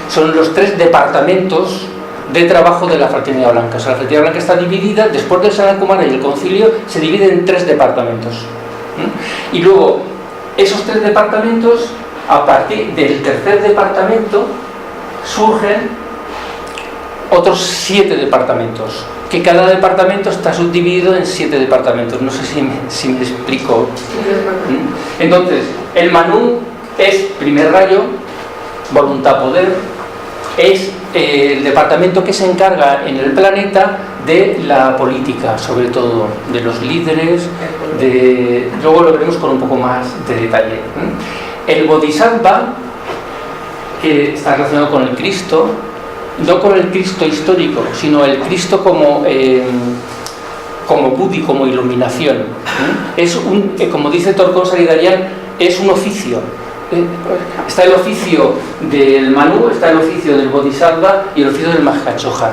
Son los 3 departamentos de trabajo de la Fraternidad Blanca. O sea, la Fraternidad Blanca está dividida, después del Sanat Kumara y el concilio, se divide en 3 departamentos. Y luego, esos 3 departamentos, a partir del tercer departamento, surgen otros 7 departamentos, que cada departamento está subdividido en 7 departamentos. No sé si me explico. Entonces, el Manu es primer rayo, voluntad-poder, es el departamento que se encarga en el planeta de la política, sobre todo, de los líderes, luego lo veremos con un poco más de detalle. El Bodhisattva, que está relacionado con el Cristo, no con el Cristo histórico, sino el Cristo como Buddhi, como iluminación. Es como dice Torkon Saridarian, es un oficio. Está el oficio del Manu, está el oficio del Bodhisattva y el oficio del Mahachohan.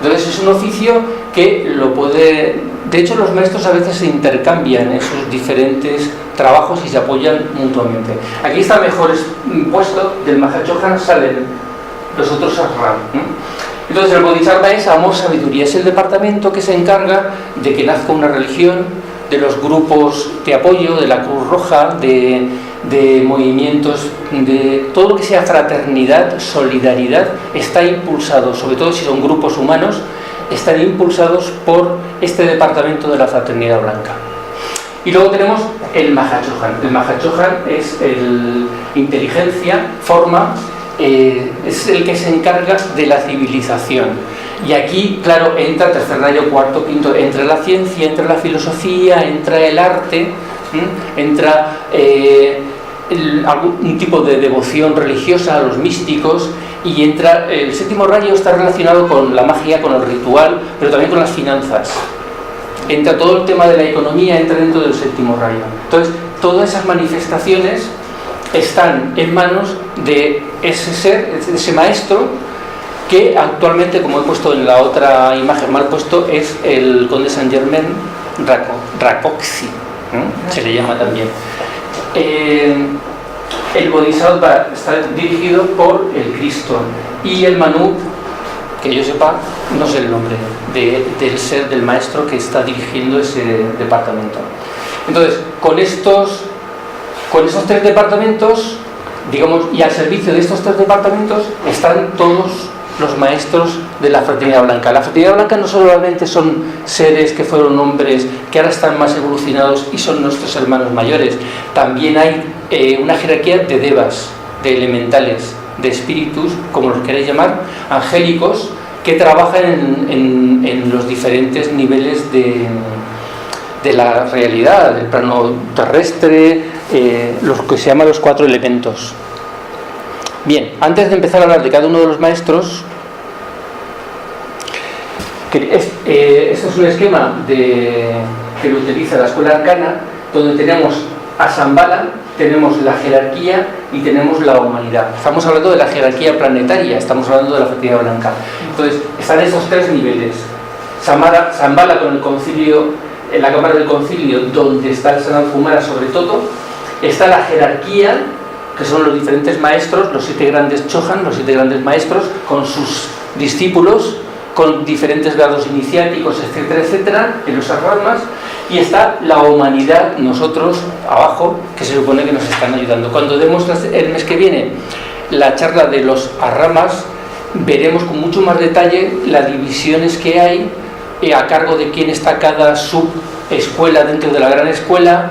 Entonces es un oficio que lo puede... De hecho, los maestros a veces se intercambian en sus diferentes trabajos y se apoyan mutuamente. Aquí está mejor puesto, del Mahachohan salen los otros ashram. Entonces el Bodhisattva es amor, sabiduría, es el departamento que se encarga de que nazca una religión, de los grupos de apoyo, de la Cruz Roja, de movimientos, de todo lo que sea fraternidad, solidaridad, está impulsado, sobre todo si son grupos humanos, están impulsados por este departamento de la Fraternidad Blanca. Y luego tenemos el Mahachohan. El Mahachohan es inteligencia, forma, es el que se encarga de la civilización. Y aquí, claro, entra tercer rayo, cuarto, quinto, entra la ciencia, entra la filosofía, entra el arte, entra algún tipo de devoción religiosa a los místicos, y entra el séptimo rayo, está relacionado con la magia, con el ritual, pero también con las finanzas. Entra todo el tema de la economía, entra dentro del séptimo rayo. Entonces, todas esas manifestaciones están en manos de ese ser, de ese maestro, que actualmente, como he puesto en la otra imagen mal puesto, es el conde Saint Germain Rakoczy, se le llama también. El Bodhisattva está dirigido por el Cristo, y el Manu, que yo sepa, no sé el nombre del ser, del maestro que está dirigiendo ese departamento. Entonces, con esos 3 departamentos, digamos, y al servicio de estos 3 departamentos están todos los maestros de la Fraternidad Blanca. La Fraternidad Blanca no solamente son seres que fueron hombres, que ahora están más evolucionados y son nuestros hermanos mayores, también hay una jerarquía de devas, de elementales, de espíritus, como los queréis llamar, angélicos, que trabajan en los diferentes niveles de la realidad, del plano terrestre, los que se llaman los 4 elementos. Bien, antes de empezar a hablar de cada uno de los maestros, esto es un esquema que lo utiliza la escuela arcana, donde tenemos a Shambhala, tenemos la jerarquía y tenemos la humanidad. Estamos hablando de la jerarquía planetaria, estamos hablando de la Fraternidad Blanca. Entonces, están esos 3 niveles. Shambhala con el concilio, en la cámara del concilio, donde está el Sanat Kumara sobre todo, está la jerarquía, que son los diferentes maestros, los 7 grandes chohan, los 7 grandes maestros, con sus discípulos, con diferentes grados iniciáticos, etcétera, etcétera, en los ashramas. Y está la humanidad, nosotros, abajo, que se supone que nos están ayudando. Cuando demos el mes que viene la charla de los arramas, veremos con mucho más detalle las divisiones que hay, a cargo de quién está cada subescuela dentro de la gran escuela,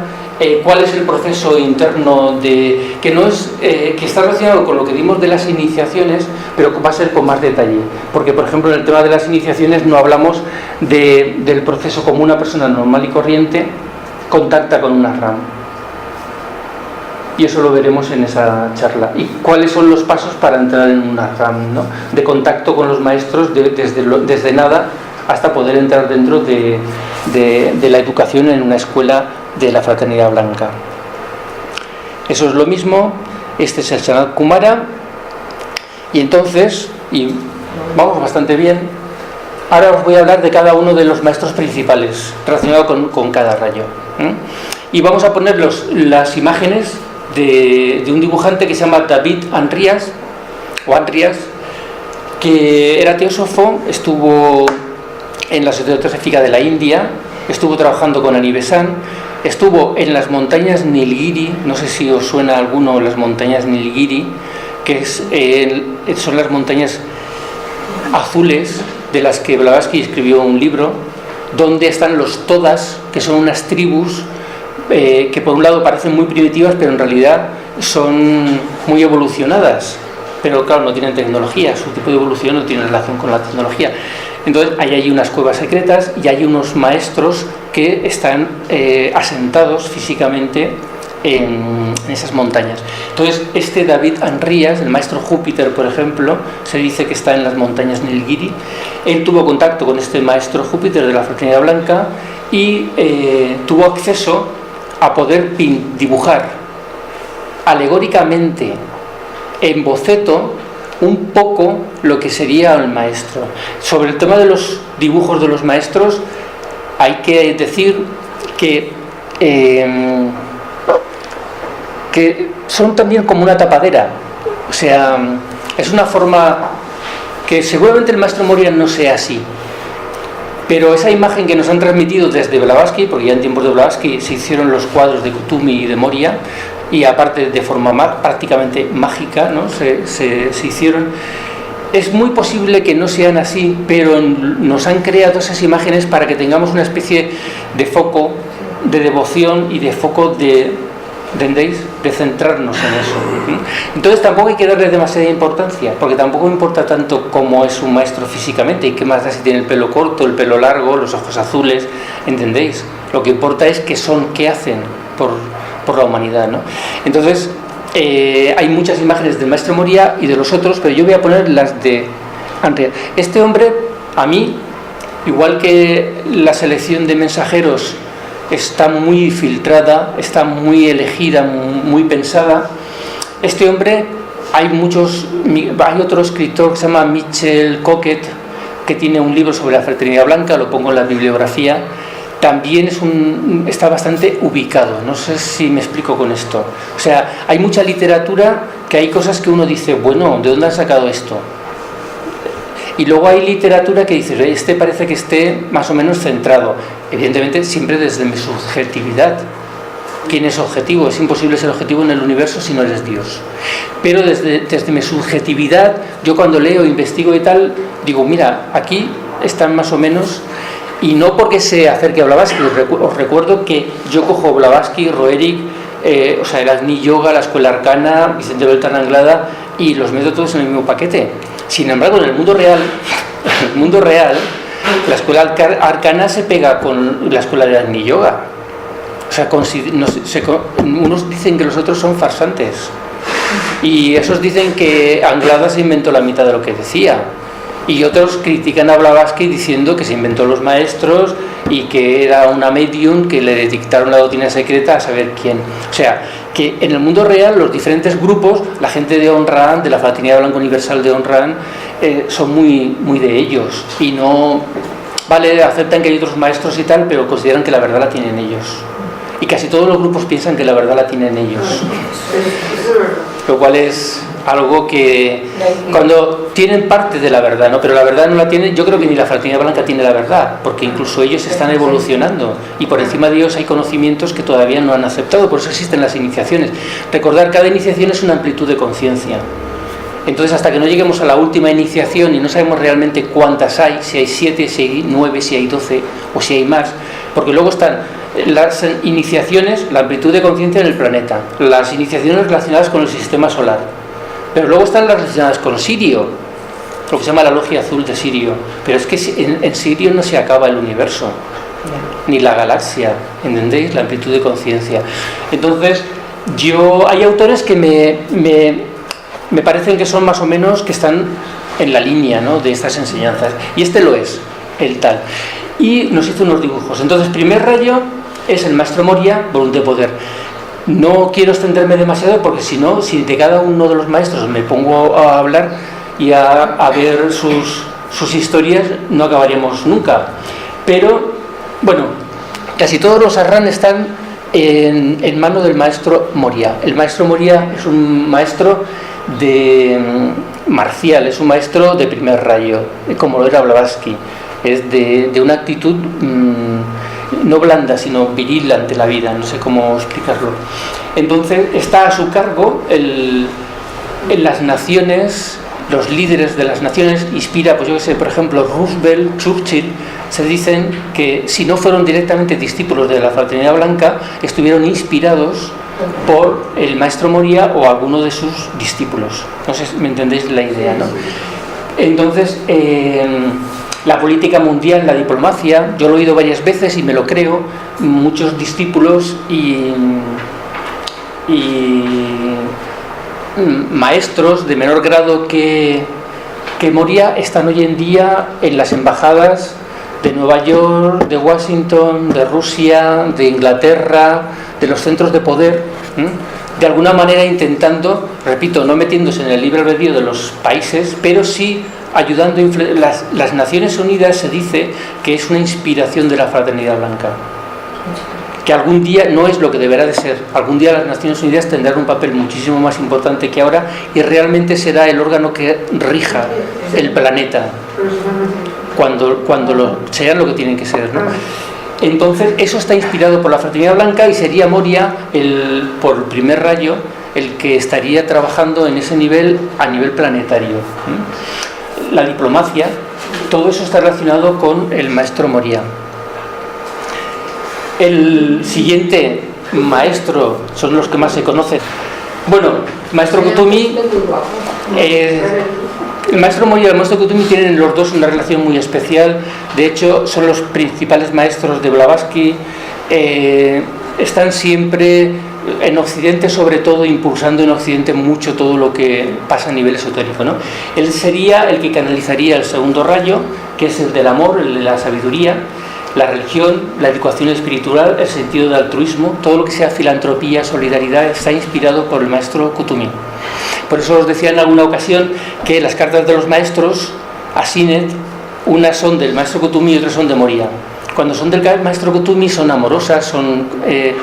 cuál es el proceso interno que no es que está relacionado con lo que vimos de las iniciaciones, pero va a ser con más detalle, porque por ejemplo en el tema de las iniciaciones no hablamos del proceso como una persona normal y corriente contacta con una RAM, y eso lo veremos en esa charla. Y cuáles son los pasos para entrar en una RAM, ¿no? De contacto con los maestros desde nada hasta poder entrar dentro de la educación en una escuela de la Fraternidad Blanca. Eso es lo mismo. Este es el Sanat Kumara, y entonces, y vamos bastante bien. Ahora os voy a hablar de cada uno de los maestros principales relacionado con cada rayo, y vamos a poner las imágenes de un dibujante que se llama David Andrias, que era teósofo, estuvo en la Sociedad Teosófica de la India, estuvo trabajando con Anibesan, estuvo en las montañas Nilgiri, no sé si os suena alguno las montañas Nilgiri, que son las montañas azules de las que Blavatsky escribió un libro, donde están los Todas, que son unas tribus que por un lado parecen muy primitivas, pero en realidad son muy evolucionadas, pero claro, no tienen tecnología, su tipo de evolución no tiene relación con la tecnología. Entonces ahí hay unas cuevas secretas y hay unos maestros que están asentados físicamente en esas montañas. Entonces este David Andrias, el maestro Júpiter, por ejemplo, se dice que está en las montañas Nilgiri. Él tuvo contacto con este maestro Júpiter de la Fraternidad Blanca y tuvo acceso a poder dibujar alegóricamente en boceto un poco lo que sería el maestro. Sobre el tema de los dibujos de los maestros, hay que decir que son también como una tapadera, o sea, es una forma que seguramente el maestro Moria no sea así, pero esa imagen que nos han transmitido desde Blavatsky, porque ya en tiempos de Blavatsky se hicieron los cuadros de Kutumi y de Moria, y aparte de forma prácticamente mágica, ¿no? se hicieron. Es muy posible que no sean así, pero nos han creado esas imágenes para que tengamos una especie de foco de devoción y de foco ¿entendéis? De centrarnos en eso. Entonces tampoco hay que darle demasiada importancia, porque tampoco importa tanto cómo es un maestro físicamente, y qué más da si tiene el pelo corto, el pelo largo, los ojos azules, ¿entendéis? Lo que importa es qué hacen por la humanidad, ¿no? Entonces hay muchas imágenes del maestro Moria y de los otros, pero yo voy a poner las de Andrea. Este hombre, a mí, igual que la selección de mensajeros está muy filtrada, está muy elegida, muy pensada, este hombre, hay otro escritor que se llama Michel Coquet, que tiene un libro sobre la Fraternidad Blanca, lo pongo en la bibliografía. También está bastante ubicado, no sé si me explico con esto. O sea, hay mucha literatura que hay cosas que uno dice, bueno, ¿de dónde han sacado esto? Y luego hay literatura que dice, este parece que esté más o menos centrado. Evidentemente, siempre desde mi subjetividad. ¿Quién es objetivo? Es imposible ser objetivo en el universo si no eres Dios. Pero desde mi subjetividad, yo cuando leo, investigo y tal, digo, mira, aquí están más o menos. Y no porque se acerque a Blavatsky, os recuerdo que yo cojo Blavatsky, Roerich, el Agni Yoga, la Escuela Arcana, Vicente Beltrán Anglada, y los meto todos en el mismo paquete. Sin embargo, en el mundo real, la Escuela Arcana se pega con la Escuela de Agni Yoga. O sea, unos dicen que los otros son farsantes, y esos dicen que Anglada se inventó la mitad de lo que decía. Y otros critican a Blavatsky diciendo que se inventó los maestros y que era una medium que le dictaron la doctrina secreta a saber quién. O sea, que en el mundo real los diferentes grupos, la gente de Ayn Rand, de la Fraternidad Blanca Universal de Ayn Rand, son muy, muy de ellos. Y no, vale, aceptan que hay otros maestros y tal, pero consideran que la verdad la tienen ellos. Y casi todos los grupos piensan que la verdad la tienen ellos. Lo cual es algo que cuando tienen parte de la verdad, ¿no? Pero la verdad no la tienen. Yo creo que ni la Fraternidad Blanca tiene la verdad, porque incluso ellos están evolucionando y por encima de ellos hay conocimientos que todavía no han aceptado. Por eso existen las iniciaciones. Recordar, cada iniciación es una amplitud de conciencia. Entonces, hasta que no lleguemos a la última iniciación y no sabemos realmente cuántas hay, si hay 7, si hay 9, si hay 12 o si hay más, porque luego están las iniciaciones, la amplitud de conciencia en el planeta, las iniciaciones relacionadas con el sistema solar, pero luego están las relacionadas con Sirio, lo que se llama la logia azul de Sirio. Pero es que en Sirio no se acaba el universo, ni la galaxia, ¿entendéis? La amplitud de conciencia. Entonces, hay autores que me parecen que son más o menos que están en la línea, ¿no?, de estas enseñanzas, y este lo es, el tal. Y nos hizo unos dibujos. Entonces, primer rayo es el maestro Moria, voluntad de poder. No quiero extenderme demasiado porque si no, si de cada uno de los maestros me pongo a hablar y a ver sus historias, no acabaríamos nunca. Pero, bueno, casi todos los arran están en mano del maestro Moria. El maestro Moria es un maestro marcial, es un maestro de primer rayo, como lo era Blavatsky. Es de una actitud no blanda, sino viril ante la vida, no sé cómo explicarlo. Entonces está a su cargo en las naciones, los líderes de las naciones. Inspira, pues yo que sé, por ejemplo, Roosevelt, Churchill, se dicen que si no fueron directamente discípulos de la Fraternidad Blanca, estuvieron inspirados por el maestro Moria o alguno de sus discípulos. No sé si me entendéis la idea, ¿no? Entonces, la política mundial, la diplomacia, yo lo he oído varias veces y me lo creo. Muchos discípulos y maestros de menor grado que Moria están hoy en día en las embajadas de Nueva York, de Washington, de Rusia, de Inglaterra, de los centros de poder, de alguna manera intentando, repito, no metiéndose en el libre albedrío de los países, pero sí ayudando. Las Naciones Unidas se dice que es una inspiración de la Fraternidad Blanca, que algún día no es lo que deberá de ser. Algún día las Naciones Unidas tendrán un papel muchísimo más importante que ahora y realmente será el órgano que rija el planeta cuando sean lo que tienen que ser, ¿no? Entonces eso está inspirado por la Fraternidad Blanca y sería Moria por primer rayo el que estaría trabajando en ese nivel a nivel planetario. La diplomacia, todo eso está relacionado con el maestro Moria. El siguiente maestro son los que más se conocen. Bueno, maestro Kutumi, el maestro Moria y el maestro Kutumi tienen los dos una relación muy especial. De hecho, son los principales maestros de Blavatsky. Están siempre en Occidente, sobre todo, impulsando en Occidente mucho todo lo que pasa a nivel esotérico, ¿no? Él sería el que canalizaría el segundo rayo, que es el del amor, el de la sabiduría, la religión, la educación espiritual, el sentido del altruismo. Todo lo que sea filantropía, solidaridad, está inspirado por el maestro Kutumi. Por eso os decía en alguna ocasión que las cartas de los maestros a Sinet, unas son del maestro Kutumi y otras son de Moria. Cuando son del maestro Kutumi son amorosas, son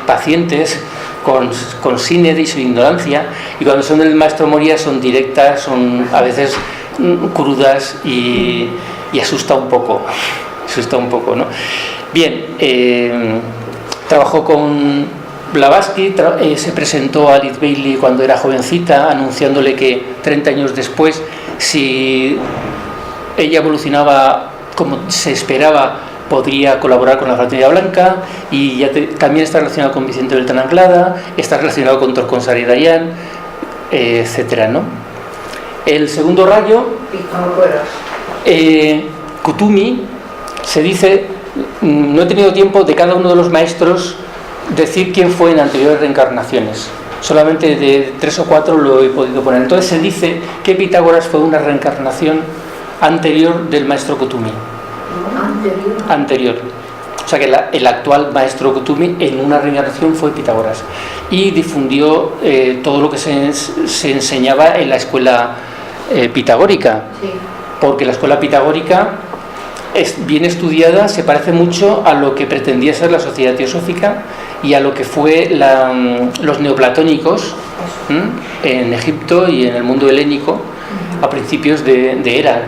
pacientes con Sinet y su ignorancia, y cuando son del maestro Moria son directas, son a veces crudas y asusta un poco, ¿no? Bien, trabajó con Blavatsky, se presentó a Alice Bailey cuando era jovencita, anunciándole que 30 años después, si ella evolucionaba como se esperaba, podría colaborar con la Fraternidad Blanca. Y también está relacionado con Vicente Beltrán Anglada, está relacionado con Torcon Saridayan, etcétera, ¿no? El segundo rayo, Kutumi, se dice, no he tenido tiempo de cada uno de los maestros decir quién fue en anteriores reencarnaciones, solamente de 3 o 4 lo he podido poner. Entonces se dice que Pitágoras fue una reencarnación anterior del maestro Kutumi. Anterior. O sea que el actual maestro Kutumi en una reencarnación fue Pitágoras y difundió todo lo que se enseñaba en la escuela pitagórica, porque la escuela pitagórica es bien estudiada, se parece mucho a lo que pretendía ser la sociedad teosófica y a lo que fue los neoplatónicos en Egipto y en el mundo helénico a principios de era.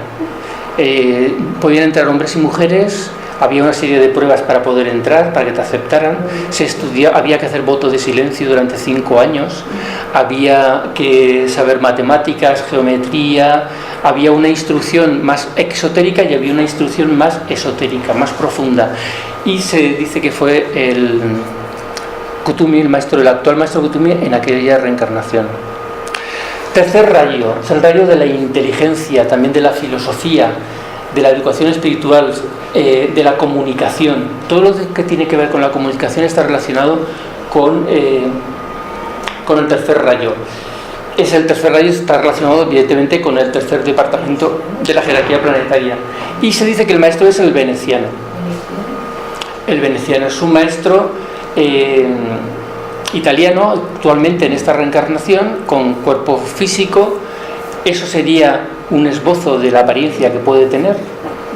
Podían entrar hombres y mujeres, había una serie de pruebas para poder entrar, para que te aceptaran, había que hacer voto de silencio durante 5 años, había que saber matemáticas, geometría, había una instrucción más exotérica y había una instrucción más esotérica, más profunda, y se dice que fue el Kutumi, el actual maestro Kutumi en aquella reencarnación. Tercer rayo, es el rayo de la inteligencia, también de la filosofía, de la educación espiritual, de la comunicación. Todo lo que tiene que ver con la comunicación está relacionado con el tercer rayo. El tercer rayo está relacionado evidentemente con el tercer departamento de la jerarquía planetaria. Y se dice que el maestro es el veneciano. El veneciano es un maestro italiano, actualmente en esta reencarnación, con cuerpo físico. Eso sería un esbozo de la apariencia que puede tener.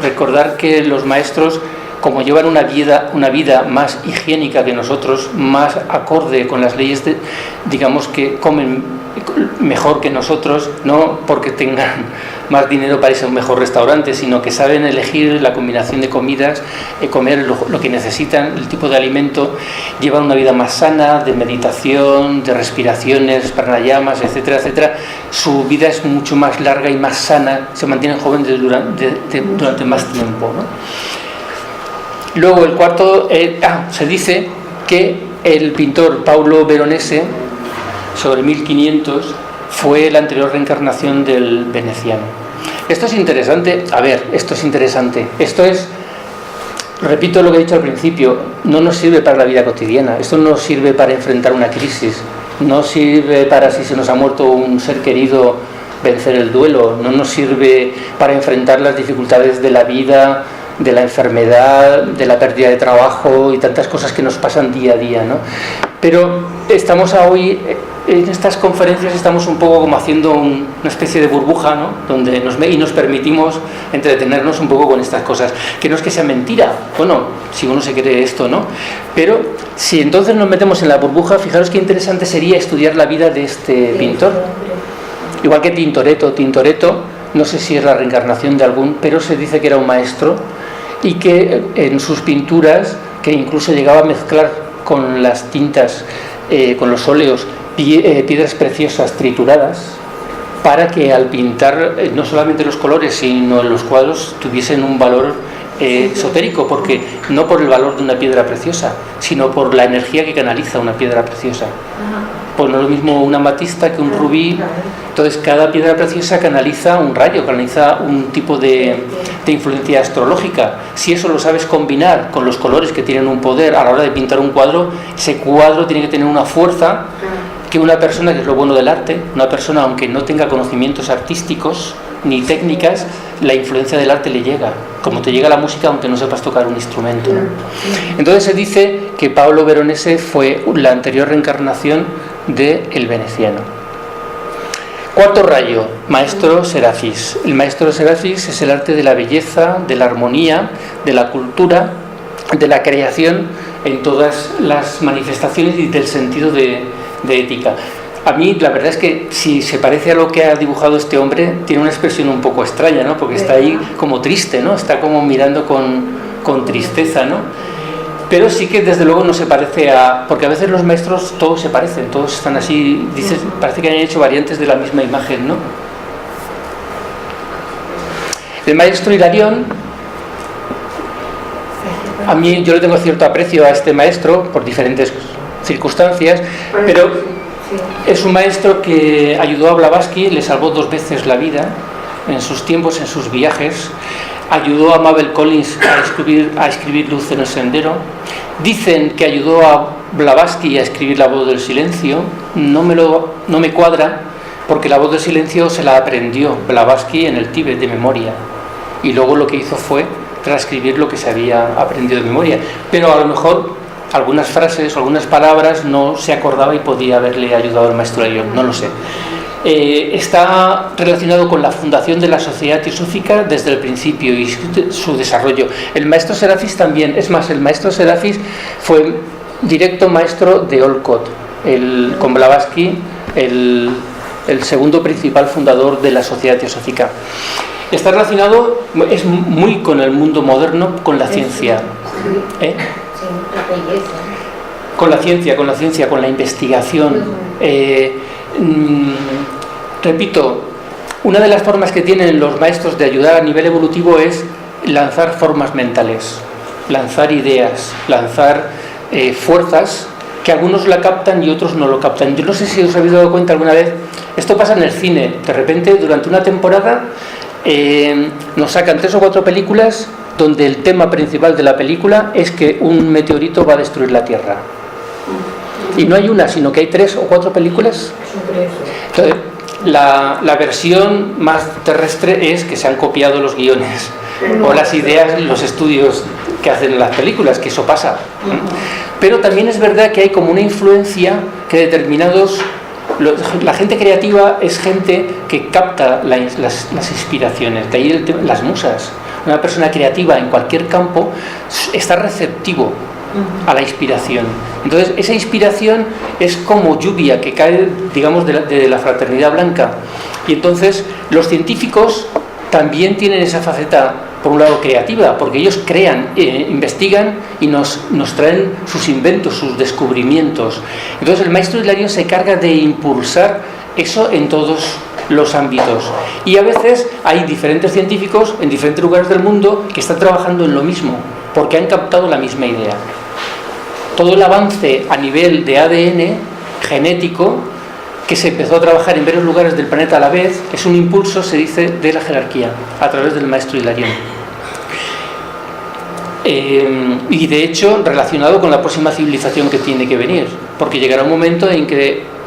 Recordar que los maestros, como llevan una vida más higiénica que nosotros, más acorde con las leyes, digamos que comen mejor que nosotros, no porque tengan más dinero para irse a un mejor restaurante, sino que saben elegir la combinación de comidas, comer lo que necesitan, el tipo de alimento, llevan una vida más sana, de meditación, de respiraciones, pranayamas, etcétera, etcétera. Su vida es mucho más larga y más sana, se mantienen jóvenes durante más tiempo, ¿no? Luego el cuarto, se dice que el pintor Paolo Veronese, sobre 1500, fue la anterior reencarnación del veneciano. Esto es interesante, esto es, repito lo que he dicho al principio, no nos sirve para la vida cotidiana, esto no nos sirve para enfrentar una crisis, no sirve para, si se nos ha muerto un ser querido, vencer el duelo, no nos sirve para enfrentar las dificultades de la vida, de la enfermedad, de la pérdida de trabajo y tantas cosas que nos pasan día a día, ¿no? Pero estamos hoy, en estas conferencias estamos un poco como haciendo una especie de burbuja, ¿no? Donde nos permitimos entretenernos un poco con estas cosas, que no es que sea mentira, bueno, si uno se cree esto, ¿no? Pero si entonces nos metemos en la burbuja, fijaros qué interesante sería estudiar la vida de este pintor. Igual que Tintoretto, no sé si es la reencarnación de algún, pero se dice que era un maestro y que en sus pinturas, que incluso llegaba a mezclar con las tintas, con los óleos, piedras preciosas trituradas, para que al pintar no solamente los colores, sino los cuadros tuviesen un valor esotérico, porque no por el valor de una piedra preciosa, sino por la energía que canaliza una piedra preciosa. Pues no es lo mismo una amatista que un rubí. Entonces cada piedra preciosa canaliza un rayo, canaliza un tipo de influencia astrológica. Si eso lo sabes combinar con los colores que tienen un poder a la hora de pintar un cuadro, ese cuadro tiene que tener una fuerza que una persona, que es lo bueno del arte, una persona aunque no tenga conocimientos artísticos ni técnicas, la influencia del arte le llega, como te llega la música aunque no sepas tocar un instrumento, ¿no? Entonces se dice que Paolo Veronese fue la anterior reencarnación del veneciano. Cuarto rayo, Maestro Serafis. El Maestro Serafis es el arte de la belleza, de la armonía, de la cultura, de la creación en todas las manifestaciones y del sentido de ética. A mí la verdad es que si se parece a lo que ha dibujado este hombre, tiene una expresión un poco extraña, ¿no? Porque está ahí como triste, ¿no? Está como mirando con tristeza, ¿no? Pero sí que desde luego no se parece porque a veces los maestros todos se parecen, todos están así, dices, parece que han hecho variantes de la misma imagen, ¿no? El maestro Hilarión, a mí yo le tengo cierto aprecio a este maestro por diferentes circunstancias, pero es un maestro que ayudó a Blavatsky, le salvó 2 veces la vida en sus tiempos, en sus viajes. Ayudó a Mabel Collins a escribir Luz en el Sendero. Dicen que ayudó a Blavatsky a escribir La Voz del Silencio. No me cuadra, porque La Voz del Silencio se la aprendió Blavatsky en el Tíbet de memoria, y luego lo que hizo fue transcribir lo que se había aprendido de memoria, pero a lo mejor algunas frases o algunas palabras no se acordaba y podía haberle ayudado al maestro Hilarión, no lo sé. Está relacionado con la fundación de la Sociedad Teosófica desde el principio y su desarrollo. El maestro Serafis también, es más, el maestro Serafis fue directo maestro de Olcott, con Blavatsky, el segundo principal fundador de la Sociedad Teosófica. Está relacionado, es muy con el mundo moderno, con la ciencia. Con la ciencia, con la investigación. Repito, una de las formas que tienen los maestros de ayudar a nivel evolutivo es lanzar formas mentales, lanzar ideas, lanzar fuerzas que algunos la captan y otros no lo captan. Yo no sé si os habéis dado cuenta alguna vez, esto pasa en el cine, de repente durante una temporada nos sacan 3 o 4 películas donde el tema principal de la película es que un meteorito va a destruir la Tierra. Y no hay una, sino que hay 3 o 4 películas. Entonces, la versión más terrestre es que se han copiado los guiones o las ideas, los estudios que hacen en las películas, que eso pasa. Pero también es verdad que hay como una influencia que determinados... La gente creativa es gente que capta las inspiraciones, de ahí las musas. Una persona creativa en cualquier campo está receptivo a la inspiración. Entonces esa inspiración es como lluvia que cae, digamos, de la fraternidad blanca. Y entonces los científicos también tienen esa faceta, por un lado creativa, porque ellos crean, investigan y nos traen sus inventos, sus descubrimientos. Entonces el maestro Hilarión se encarga de impulsar eso en todos los ámbitos. Y a veces hay diferentes científicos en diferentes lugares del mundo que están trabajando en lo mismo, porque han captado la misma idea. Todo el avance a nivel de ADN genético que se empezó a trabajar en varios lugares del planeta a la vez, es un impulso, se dice, de la jerarquía, a través del maestro Hilarión. Y de hecho, relacionado con la próxima civilización que tiene que venir, porque llegará un momento en que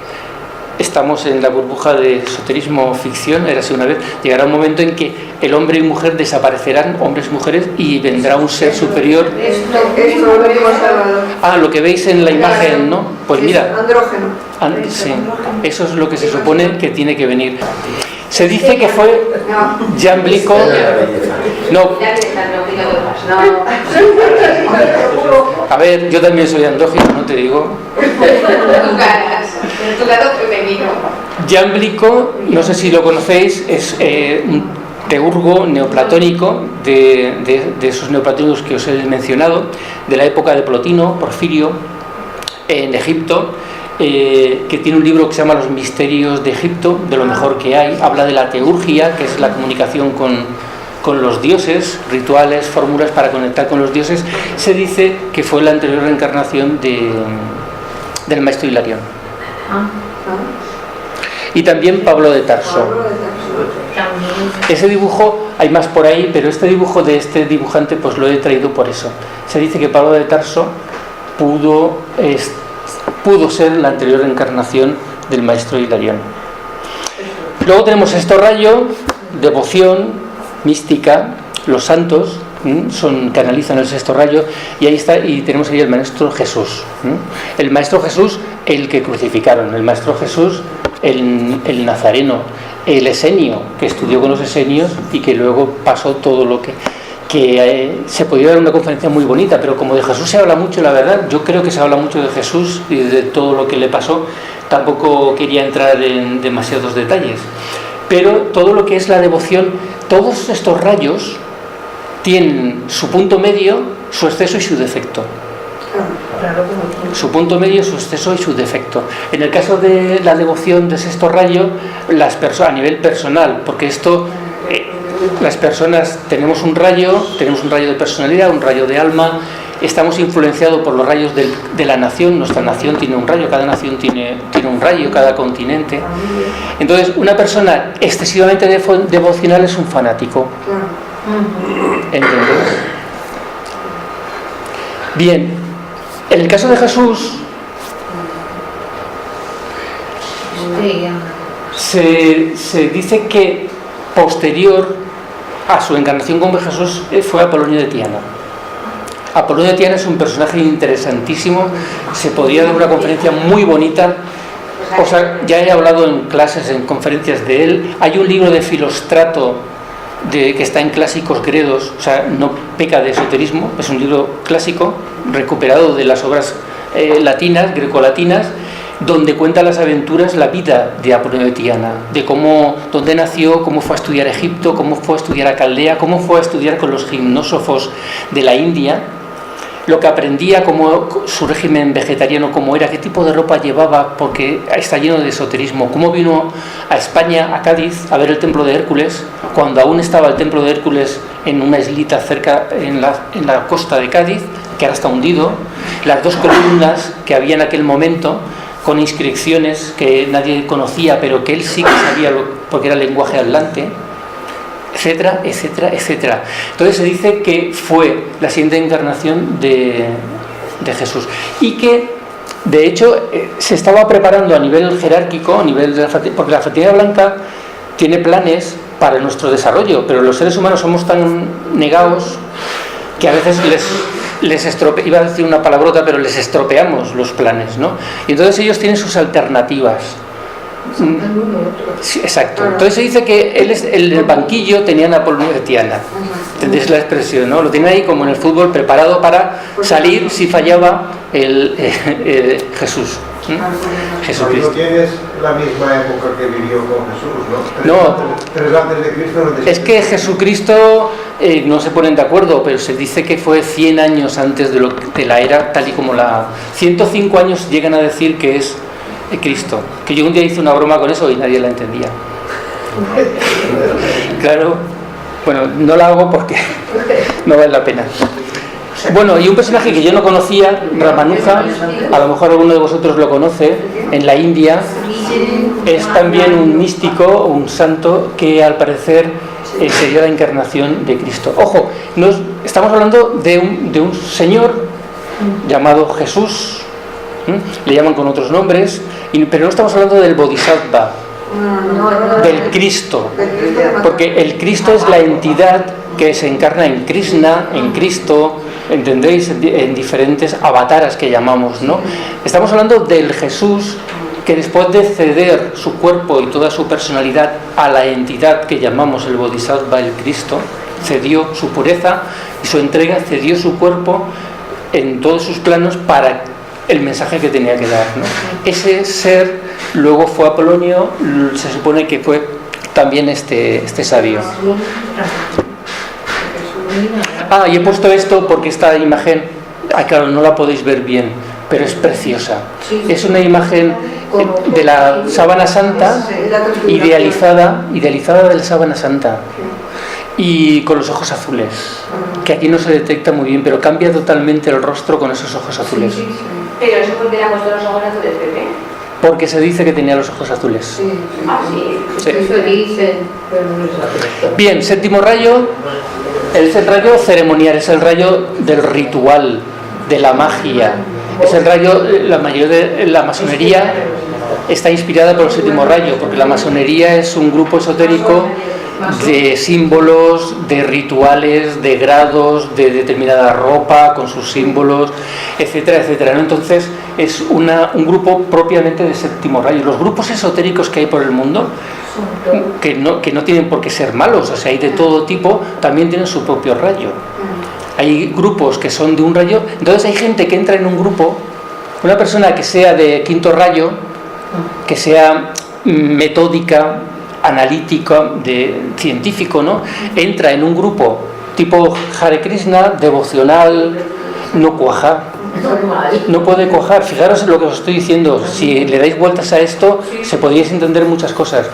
estamos en la burbuja de esoterismo ficción, era así una vez, llegará un momento en que el hombre y mujer desaparecerán, hombres y mujeres, y vendrá un ser superior. Lo que veis en la imagen, ¿no? Pues mira, andrógeno. Sí, eso es lo que se supone que tiene que venir. Se dice que fue Jan Blico. No. A ver, yo también soy andrógino, no te digo. Jan Blico, no sé si lo conocéis, es un teurgo neoplatónico de esos neoplatónicos que os he mencionado, de la época de Plotino, Porfirio, en Egipto. Que tiene un libro que se llama Los Misterios de Egipto, de lo mejor que hay. Habla de la teurgia, que es la comunicación con los dioses, rituales, fórmulas para conectar con los dioses. Se dice que fue la anterior reencarnación del maestro Hilarión. Y también Pablo de Tarso. Ese dibujo, hay más por ahí, pero este dibujo de este dibujante pues lo he traído por eso. Se dice que Pablo de Tarso pudo ser la anterior encarnación del maestro Hilarión. Luego tenemos esto rayo, devoción, mística, los santos canalizan el sexto rayo, y ahí está, y tenemos ahí el maestro Jesús. El maestro Jesús, el que crucificaron, el maestro Jesús, el nazareno, el esenio, que estudió con los esenios y que luego pasó todo lo que se podía dar una conferencia muy bonita, pero como de Jesús se habla mucho, la verdad, yo creo que se habla mucho de Jesús y de todo lo que le pasó, tampoco quería entrar en demasiados detalles, pero todo lo que es la devoción, todos estos rayos tienen su punto medio, su exceso y su defecto. Su punto medio, su exceso y su defecto. En el caso de la devoción de sexto rayo, a nivel personal, porque esto... las personas tenemos un rayo de personalidad, un rayo de alma, estamos influenciados por los rayos de la nación. Nuestra nación tiene un rayo, cada nación tiene un rayo, cada continente. Entonces, una persona excesivamente devocional es un fanático. ¿Entendés? Bien, en el caso de Jesús se dice que posterior a su encarnación con Jesús fue Apolonio de Tiana. Apolonio de Tiana es un personaje interesantísimo, se podría dar una conferencia muy bonita. O sea, ya he hablado en clases, en conferencias de él. Hay un libro de Filóstrato que está en clásicos griegos, o sea, no peca de esoterismo, es un libro clásico recuperado de las obras latinas, grecolatinas, donde cuenta las aventuras, la vida de Apolonio de Tiana, de dónde nació, cómo fue a estudiar a Egipto, cómo fue a estudiar a Caldea, cómo fue a estudiar con los gimnósofos de la India, lo que aprendía, cómo su régimen vegetariano, cómo era, qué tipo de ropa llevaba, porque está lleno de esoterismo, cómo vino a España, a Cádiz, a ver el templo de Hércules, cuando aún estaba el templo de Hércules en una islita cerca, en la costa de Cádiz, que ahora está hundido, las 2 columnas que había en aquel momento, con inscripciones que nadie conocía, pero que él sí que sabía, porque era lenguaje hablante, etcétera, etcétera, etcétera. Entonces se dice que fue la siguiente encarnación de Jesús, y que de hecho se estaba preparando a nivel jerárquico, a nivel de porque la fraternidad blanca tiene planes para nuestro desarrollo, pero los seres humanos somos tan negados que a veces iba a decir una palabrota, pero les estropeamos los planes, ¿no? Y entonces ellos tienen sus alternativas. Sí, exacto. Entonces se dice que el banquillo tenían a Apolonio de Tiana. ¿Entendéis la expresión, no? Lo tenía ahí como en el fútbol, preparado para salir si fallaba Jesús. Jesucristo. No tienes la misma época que vivió con Jesús, ¿no? No. Tres antes de Cristo, no te... Es que Jesucristo no se ponen de acuerdo, pero se dice que fue 100 años antes de la era tal y como 105 años llegan a decir que es Cristo. Que yo un día hice una broma con eso y nadie la entendía. Claro, bueno, no la hago porque no vale la pena. Bueno, y un personaje que yo no conocía, Ramanuja, a lo mejor alguno de vosotros lo conoce, en la India, es también un místico, un santo, que al parecer sería la encarnación de Cristo. Ojo, estamos hablando de un señor llamado Jesús, le llaman con otros nombres, pero no estamos hablando del Bodhisattva, del Cristo, porque el Cristo es la entidad que se encarna en Krishna, en Cristo, ¿entendéis? En diferentes avataras que llamamos, ¿no? Estamos hablando del Jesús que después de ceder su cuerpo y toda su personalidad a la entidad que llamamos el Bodhisattva, el Cristo, cedió su pureza y su entrega, cedió su cuerpo en todos sus planos para el mensaje que tenía que dar, ¿no? Ese ser luego fue Apolonio, se supone que fue también este sabio. Y he puesto esto porque esta imagen, claro, no la podéis ver bien, pero es preciosa. Es una imagen de la sábana santa, idealizada de la sábana santa, y con los ojos azules, que aquí no se detecta muy bien, pero cambia totalmente el rostro con esos ojos azules. Pero eso porque le ha puesto los ojos azules, Pepe. Porque se dice que tenía los ojos azules. Sí. Eso dicen, pero no lo saben. Bien, séptimo rayo. Es el rayo ceremonial, es el rayo del ritual, de la magia. Es el rayo, la mayoría de la masonería está inspirada por el séptimo rayo, porque la masonería es un grupo esotérico de símbolos, de rituales, de grados, de determinada ropa con sus símbolos, etcétera, etcétera, ¿no? Entonces es un grupo propiamente de séptimo rayo. Los grupos esotéricos que hay por el mundo, que no tienen por qué ser malos, o sea, hay de todo tipo, también tienen su propio rayo. Hay grupos que son de un rayo, entonces hay gente que entra en un grupo, una persona que sea de quinto rayo, que sea metódica, analítica, científico, ¿no? Entra en un grupo tipo Hare Krishna, devocional, no cuaja. No puede cuajar. Fijaros en lo que os estoy diciendo. Si le dais vueltas a esto, se podríais entender muchas cosas.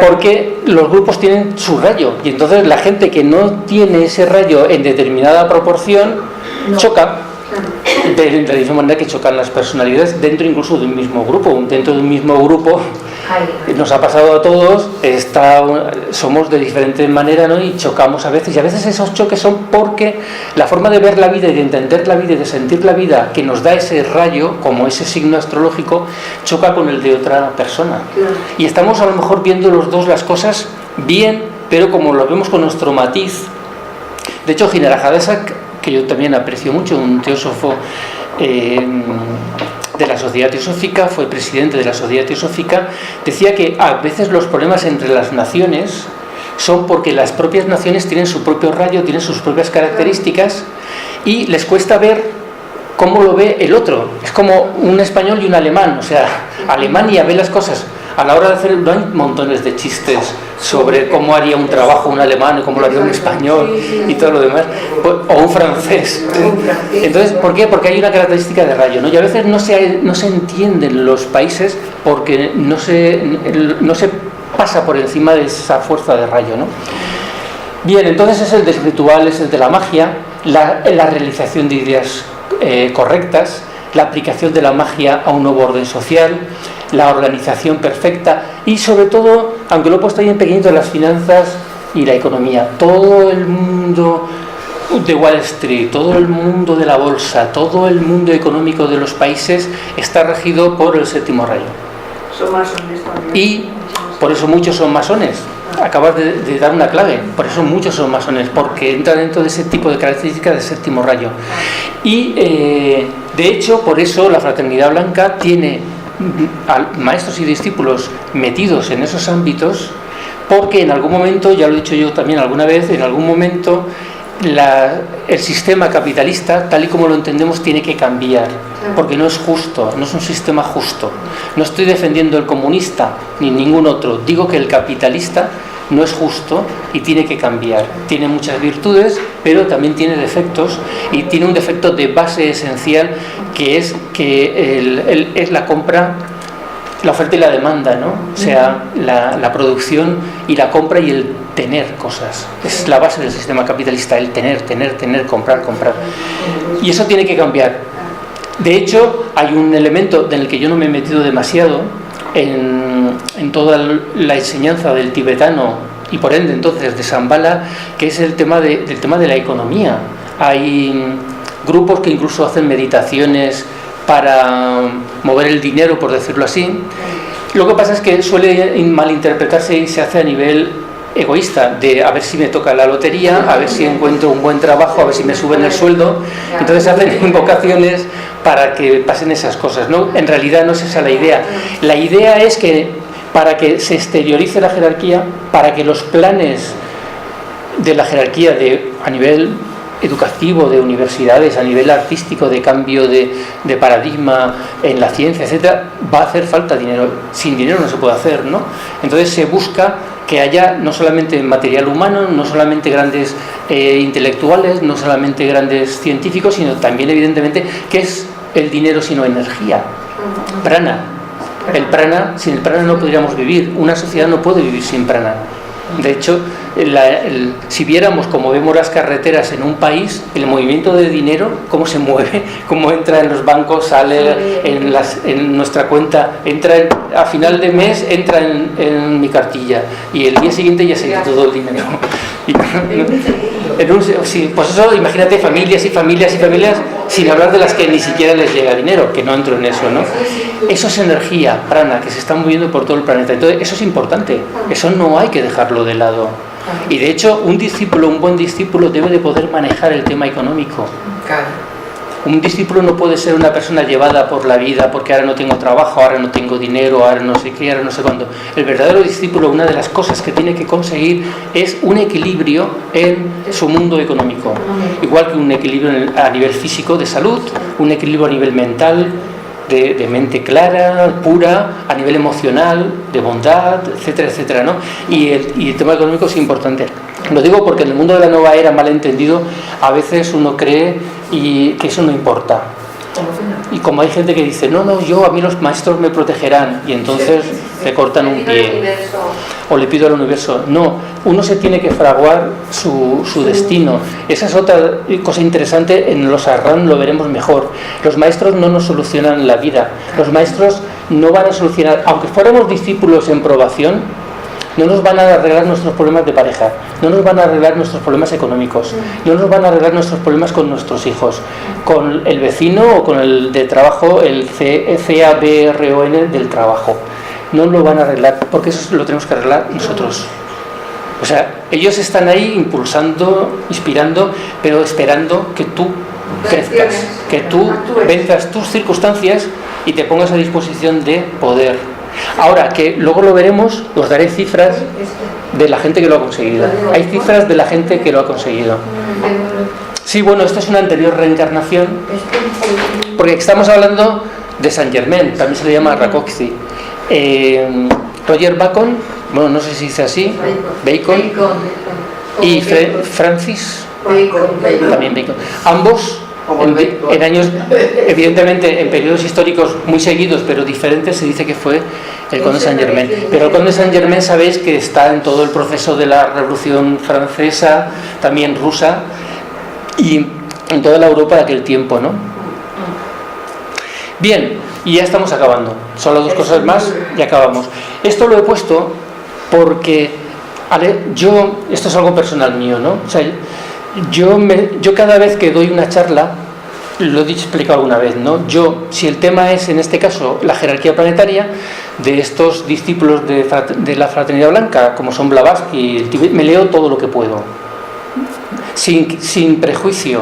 Porque los grupos tienen su rayo. Y entonces la gente que no tiene ese rayo en determinada proporción choca. De la misma manera que chocan las personalidades dentro incluso de un mismo grupo. Dentro de un mismo grupo nos ha pasado a todos, somos de diferente manera, ¿no? Y chocamos a veces, y a veces esos choques son porque la forma de ver la vida y de entender la vida y de sentir la vida que nos da ese rayo, como ese signo astrológico, choca con el de otra persona. Y estamos a lo mejor viendo los dos las cosas bien, pero como lo vemos con nuestro matiz. De hecho, Hinarajadasa, que yo también aprecio mucho, un teósofo de la Sociedad Teosófica, fue presidente de la Sociedad Teosófica, decía que a veces los problemas entre las naciones son porque las propias naciones tienen su propio rayo, tienen sus propias características y les cuesta ver cómo lo ve el otro. Es como un español y un alemán, o sea, Alemania ve las cosas. A la hora de hacer, no hay montones de chistes sobre cómo haría un trabajo un alemán, cómo lo haría un español y todo lo demás, o un francés. Entonces, ¿por qué? Porque hay una característica de rayo, ¿no? Y a veces no se entienden los países porque no se pasa por encima de esa fuerza de rayo, ¿no? Bien, entonces es el del ritual, es el de la magia, la realización de ideas correctas, la aplicación de la magia a un nuevo orden social, la organización perfecta y sobre todo, aunque lo he puesto ahí en pequeñito, las finanzas y la economía. Todo el mundo de Wall Street, todo el mundo de la bolsa, todo el mundo económico de los países está regido por el séptimo rayo. Son masones también. Y por eso muchos son masones. Acabas de dar una clave. Por eso muchos son masones, porque entra dentro de ese tipo de características del séptimo rayo. Y de hecho, por eso la Fraternidad Blanca tiene a maestros y discípulos metidos en esos ámbitos, porque en algún momento, ya lo he dicho yo también alguna vez, en algún momento el sistema capitalista, tal y como lo entendemos, tiene que cambiar, porque no es justo, no es un sistema justo. No estoy defendiendo el comunista ni ningún otro, digo que el capitalista no es justo y tiene que cambiar. Tiene muchas virtudes, pero también tiene defectos, y tiene un defecto de base esencial, que es que es la compra, la oferta y la demanda, ¿no? O sea, la producción y la compra y el tener cosas. Es la base del sistema capitalista, el tener, comprar. Y eso tiene que cambiar. De hecho, hay un elemento en el que yo no me he metido demasiado en toda la enseñanza del tibetano y por ende entonces de Shambhala, que es el tema de la economía. Hay grupos que incluso hacen meditaciones para mover el dinero, por decirlo así. Lo que pasa es que suele malinterpretarse y se hace a nivel egoísta, de a ver si me toca la lotería, a ver si encuentro un buen trabajo, a ver si me suben el sueldo. Entonces hacen invocaciones para que pasen esas cosas, ¿no? En realidad no es esa la idea. La idea es que para que se exteriorice la jerarquía, para que los planes de la jerarquía a nivel educativo, de universidades, a nivel artístico, de cambio de paradigma en la ciencia, etcétera, va a hacer falta dinero. Sin dinero no se puede hacer, ¿no? Entonces se busca que haya no solamente material humano, no solamente grandes intelectuales, no solamente grandes científicos, sino también, evidentemente, ¿qué es el dinero sino energía? Prana. El prana, sin el prana no podríamos vivir. Una sociedad no puede vivir sin prana. De hecho, si viéramos cómo vemos las carreteras en un país, el movimiento de dinero, cómo se mueve, cómo entra en los bancos, sale en nuestra cuenta, a final de mes entra en mi cartilla y el día siguiente ya se ha ido todo el dinero. Sí, pues eso, imagínate familias y familias y familias, sin hablar de las que ni siquiera les llega dinero, que no entro en eso, ¿no? Eso es energía, prana, que se está moviendo por todo el planeta. Entonces, eso es importante, eso no hay que dejarlo de lado. Y de hecho, un buen discípulo debe de poder manejar el tema económico. Un discípulo no puede ser una persona llevada por la vida porque ahora no tengo trabajo, ahora no tengo dinero, ahora no sé qué, ahora no sé cuándo. El verdadero discípulo, una de las cosas que tiene que conseguir es un equilibrio en su mundo económico. Igual que un equilibrio a nivel físico de salud, un equilibrio a nivel mental, de mente clara, pura, a nivel emocional, de bondad, etcétera, etcétera, ¿no? Y el tema económico es importante. Lo digo porque en el mundo de la nueva era, malentendido, a veces uno cree que eso no importa. Y como hay gente que dice, no, a mí los maestros me protegerán, y entonces le cortan un pie. O le pido al universo. No, uno se tiene que fraguar su destino. Esa es otra cosa interesante, en los Arran lo veremos mejor. Los maestros no nos solucionan la vida. Los maestros no van a solucionar, aunque fuéramos discípulos en probación, no nos van a arreglar nuestros problemas de pareja, no nos van a arreglar nuestros problemas económicos, no nos van a arreglar nuestros problemas con nuestros hijos, con el vecino o con el de trabajo, el CABRON del trabajo. No lo van a arreglar, porque eso lo tenemos que arreglar nosotros. O sea, ellos están ahí impulsando, inspirando, pero esperando que tú crezcas, que tú venzas tus circunstancias y te pongas a disposición de poder. Ahora, que luego lo veremos, os daré cifras de la gente que lo ha conseguido. Hay cifras de la gente que lo ha conseguido. Sí, bueno, esto es una anterior reencarnación, porque estamos hablando de Saint Germain, también se le llama Rákóczi. Roger Bacon, bueno, no sé si dice así, Bacon, y Francis, también Bacon. Ambos en años, evidentemente en periodos históricos muy seguidos pero diferentes, se dice que fue el conde Saint Germain. Pero el conde Saint Germain sabéis que está en todo el proceso de la Revolución Francesa, también rusa, y en toda la Europa de aquel tiempo, ¿no? Bien, y ya estamos acabando. Solo dos cosas más y acabamos. Esto lo he puesto porque esto es algo personal mío, ¿no? O sea, yo cada vez que doy una charla, lo he explicado alguna vez, ¿no? Si el tema es, en este caso, la jerarquía planetaria de estos discípulos de la Fraternidad Blanca, como son Blavatsky, me leo todo lo que puedo, sin prejuicio,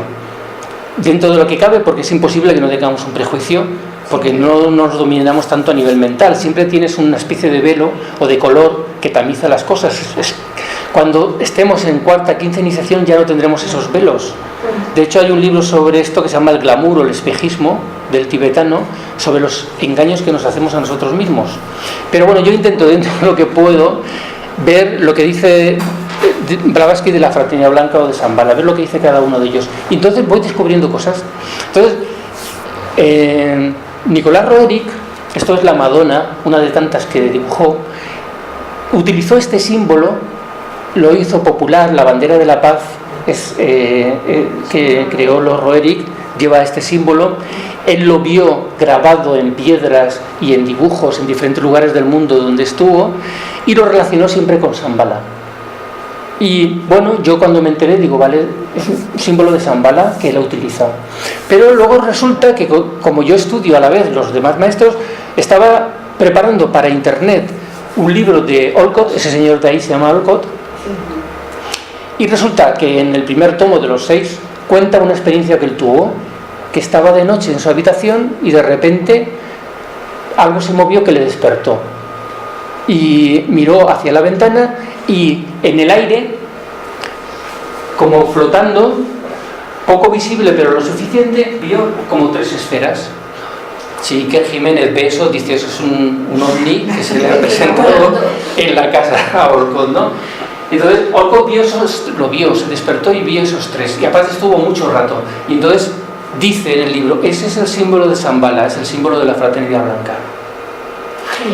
dentro de lo que cabe, porque es imposible que no tengamos un prejuicio, porque no nos dominamos tanto a nivel mental. Siempre tienes una especie de velo o de color que tamiza las cosas. Cuando estemos en cuarta, quinta iniciación ya no tendremos esos velos. De hecho, hay un libro sobre esto que se llama El glamour o el espejismo, del tibetano, sobre los engaños que nos hacemos a nosotros mismos. Pero bueno, yo intento, dentro de lo que puedo, ver lo que dice Blavatsky de la Fraternidad Blanca o de Shambhala, ver lo que dice cada uno de ellos. Y entonces voy descubriendo cosas. Entonces, Nicolás Roerich, esto es la Madonna, una de tantas que dibujó, utilizó este símbolo, lo hizo popular, la bandera de la paz, que creó los Roerich, lleva este símbolo. Él lo vio grabado en piedras y en dibujos en diferentes lugares del mundo donde estuvo, y lo relacionó siempre con Shambhala. Y bueno, yo cuando me enteré digo, vale, es un símbolo de Shambhala que él ha utilizado. Pero luego resulta que, como yo estudio a la vez los demás maestros, estaba preparando para internet un libro de Olcott, ese señor de ahí se llama Olcott, y resulta que en el primer tomo de los 6 cuenta una experiencia que él tuvo, que estaba de noche en su habitación y de repente algo se movió que le despertó. Y miró hacia la ventana y en el aire, como flotando, poco visible pero lo suficiente, vio como 3 esferas. Sí, que Jiménez ve eso, dice, eso es un ovni que se le ha presentado en la casa a Olcott, ¿no? Entonces Olcott lo vio, se despertó y vio esos 3, y aparte estuvo mucho rato. Y entonces dice en el libro, ese es el símbolo de Shambhala, es el símbolo de la Fraternidad Blanca.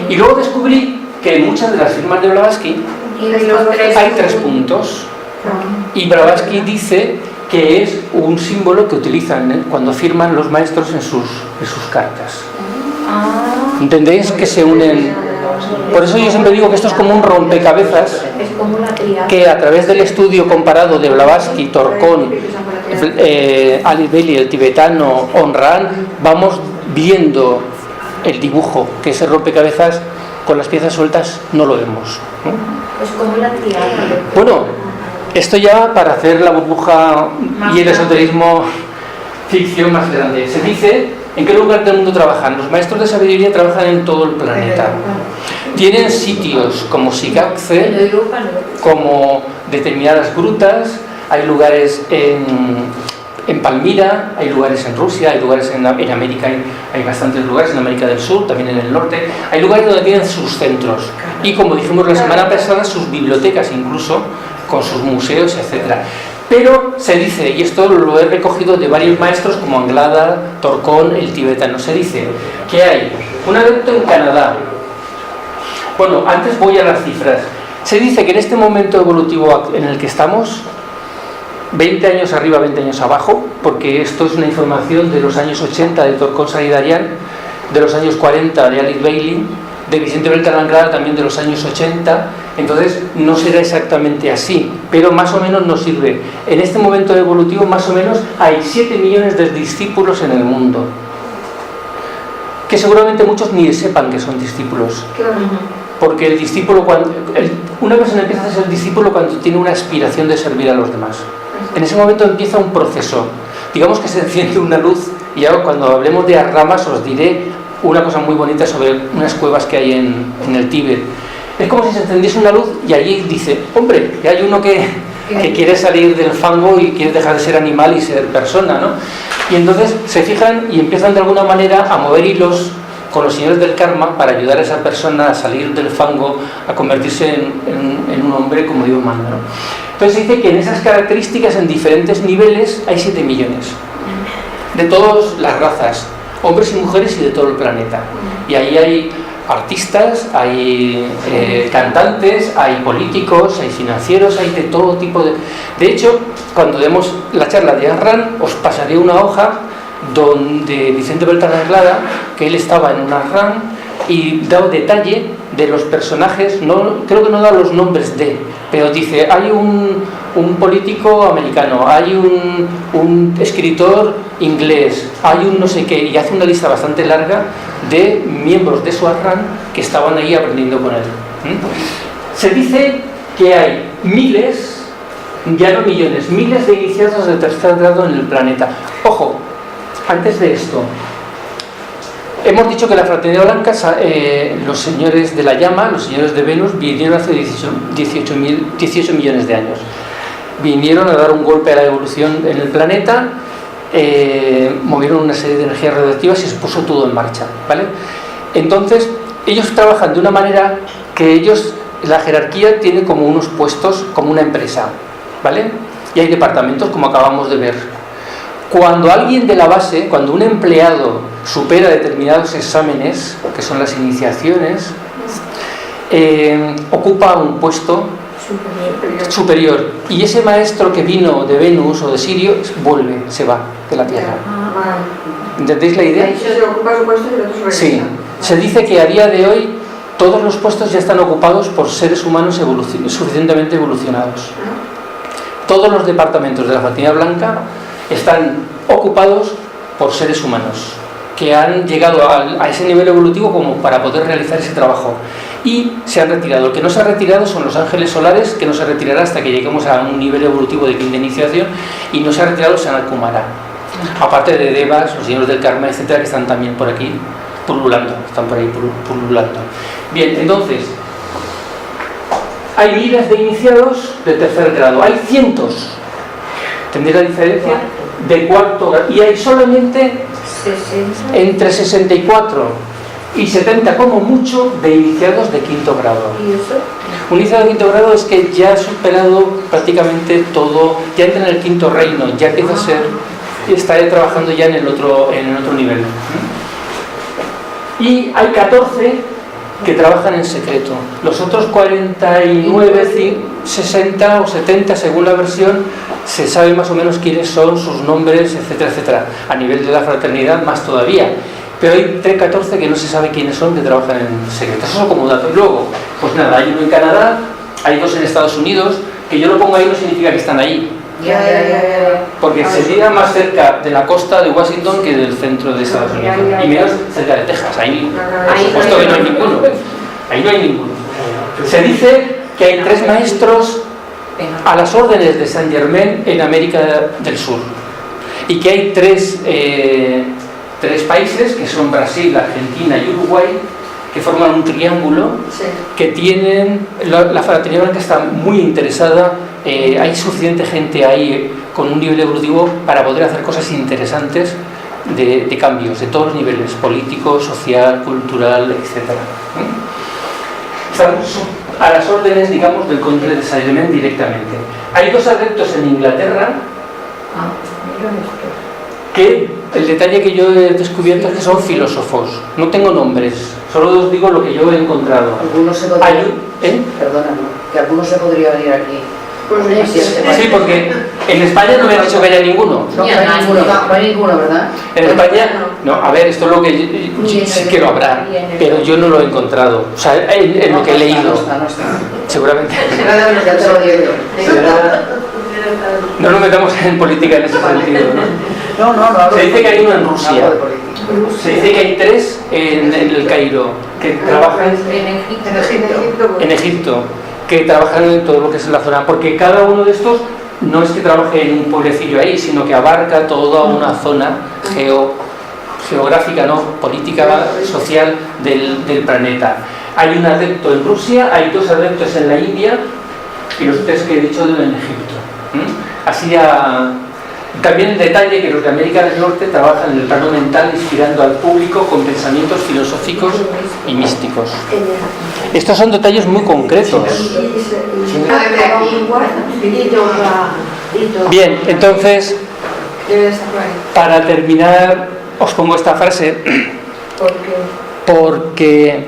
Y luego descubrí que en muchas de las firmas de Blavatsky hay 3 puntos, y Blavatsky dice que es un símbolo que utilizan cuando firman los maestros en sus cartas. ¿Entendéis? Que se unen. Por eso yo siempre digo que esto es como un rompecabezas, que a través del estudio comparado de Blavatsky, Torkon, Alice Bailey, el tibetano, Onran, vamos viendo el dibujo, que ese rompecabezas con las piezas sueltas no lo vemos, ¿no? Es como la triada. Bueno, esto ya para hacer la burbuja y el esoterismo ficción más grande. Se dice en qué lugar del mundo trabajan. Los maestros de sabiduría trabajan en todo el planeta. Tienen sitios como Sigakse, como determinadas grutas, hay lugares en Palmira, hay lugares en Rusia, hay lugares en América, hay bastantes lugares en América del Sur, también en el norte. Hay lugares donde tienen sus centros y, como dijimos la semana pasada, sus bibliotecas incluso, con sus museos, etcétera. Pero se dice, y esto lo he recogido de varios maestros como Anglada, Torkon, el tibetano, se dice que hay un evento en Canadá. Bueno, antes voy a las cifras. Se dice que en este momento evolutivo en el que estamos, 20 años arriba, 20 años abajo, porque esto es una información de los años 80 de Torkon Saridarian, de los años 40 de Alice Bailey, de Vicente Beltrán Anglada también de los años 80, entonces no será exactamente así, pero más o menos nos sirve. En este momento evolutivo más o menos hay 7 millones de discípulos en el mundo, que seguramente muchos ni sepan que son discípulos. Porque el discípulo, una persona empieza a ser discípulo cuando tiene una aspiración de servir a los demás. En ese momento empieza un proceso, digamos que se enciende una luz, y ya cuando hablemos de ramas os diré una cosa muy bonita sobre unas cuevas que hay en el Tíbet. Es como si se encendiese una luz y allí dice, hombre, que hay uno que quiere salir del fango y quiere dejar de ser animal y ser persona, ¿no? Y entonces se fijan y empiezan de alguna manera a mover hilos con los señores del karma para ayudar a esa persona a salir del fango, a convertirse en un hombre como Dios manda, ¿no? Entonces se dice que en esas características, en diferentes niveles, hay 7 millones. De todas las razas, hombres y mujeres y de todo el planeta. Y ahí hay artistas, hay cantantes, hay políticos, hay financieros, hay de todo tipo de... De hecho, cuando demos la charla de Arran, os pasaré una hoja donde Vicente Beltrán Aguilera, que él estaba en un Arran y da detalle de los personajes, no, creo que no da los nombres pero dice, hay un político americano, hay un escritor inglés, hay un no sé qué, y hace una lista bastante larga de miembros de su Arran que estaban ahí aprendiendo con él. Se dice que hay miles, ya no millones, miles de iniciados de tercer grado en el planeta. Ojo, antes de esto, hemos dicho que la Fraternidad Blanca, los señores de la llama, los señores de Venus, vinieron hace 18 millones de años. Vinieron a dar un golpe a la evolución en el planeta, movieron una serie de energías radioactivas y se puso todo en marcha, ¿vale? Entonces, ellos trabajan de una manera que ellos, la jerarquía tiene como unos puestos, como una empresa, ¿vale? Y hay departamentos, como acabamos de ver. Cuando alguien de la base, cuando un empleado supera determinados exámenes, que son las iniciaciones, ocupa un puesto superior. Y ese maestro que vino de Venus o de Sirio vuelve, se va de la Tierra. ¿Entendéis la idea? Se ocupa su puesto y el otro se regresa. Sí. Se dice que a día de hoy todos los puestos ya están ocupados por seres humanos suficientemente evolucionados. Todos los departamentos de la Fraternidad Blanca están ocupados por seres humanos que han llegado a ese nivel evolutivo como para poder realizar ese trabajo, y se han retirado. El que no se ha retirado son los ángeles solares, que no se retirará hasta que lleguemos a un nivel evolutivo de quinta iniciación, y no se ha retirado Sanat Kumara, aparte de Devas, los señores del karma, etcétera, que están también por aquí pululando, están por ahí pululando. Bien, entonces hay miles de iniciados de tercer grado, hay cientos, ¿entendéis la diferencia? De cuarto grado, y hay solamente 60. entre 64 y 70 como mucho de iniciados de quinto grado. ¿Y eso? Un iniciado de quinto grado es que ya ha superado prácticamente todo, ya entra en el quinto reino, ya empieza a ser, y está trabajando ya en el otro nivel. Y hay 14 que trabajan en secreto. Los otros 49, 60 o 70, según la versión, se sabe más o menos quiénes son, sus nombres, etcétera, etcétera. A nivel de la fraternidad, más todavía. Pero hay 14 que no se sabe quiénes son, que trabajan en secreto. Eso como dato. Y luego, pues nada, hay uno en Canadá, hay 2 en Estados Unidos, que yo lo pongo ahí no significa que están ahí. Ya. Porque sería más cerca de la costa de Washington que del centro de Estados Unidos. Y menos cerca de Texas. Ahí, por supuesto que no hay ninguno. Ahí no hay ninguno. Se dice que hay 3 maestros a las órdenes de Saint Germain en América del Sur. Y que hay 3 países, que son Brasil, Argentina y Uruguay, que forman un triángulo, Sí. que tienen... La Fraternidad Blanca está muy interesada. Hay suficiente gente ahí con un nivel evolutivo para poder hacer cosas interesantes de cambios de todos los niveles, político, social, cultural, etc. Estamos a las órdenes, digamos, del conde de Saint Germain directamente. Hay 2 adeptos en Inglaterra Mira esto. que el detalle que yo he descubierto es que son filósofos. No tengo nombres, solo os digo lo que yo he encontrado. Algunos se podría, perdona, ¿no? Que algunos se podría venir aquí. Pues Sí, porque en España no me han dicho que haya ninguno. No, no hay ninguno, no hay ninguno, ¿verdad? En España, no, a ver, esto es lo que sí que lo habrá, pero yo no lo he encontrado. O sea, en lo que he leído, No está. seguramente. Ya te lo digo yo. No nos metamos en política en ese sentido, ¿no? No. Se dice que hay uno en Rusia. Hablo de política. Se dice que hay 3 en el Cairo, que trabajan en Egipto, que trabajan en todo lo que es la zona, porque cada uno de estos no es que trabaje en un pueblecillo ahí, sino que abarca toda una zona geográfica, ¿no? Política, social del planeta. Hay un adepto en Rusia, hay 2 adeptos en la India y los 3 que he dicho en Egipto. Así también el detalle que los de América del Norte trabajan en el plano mental inspirando al público con pensamientos filosóficos y místicos. Estos son detalles muy concretos. Bien, entonces, para terminar, os pongo esta frase. Porque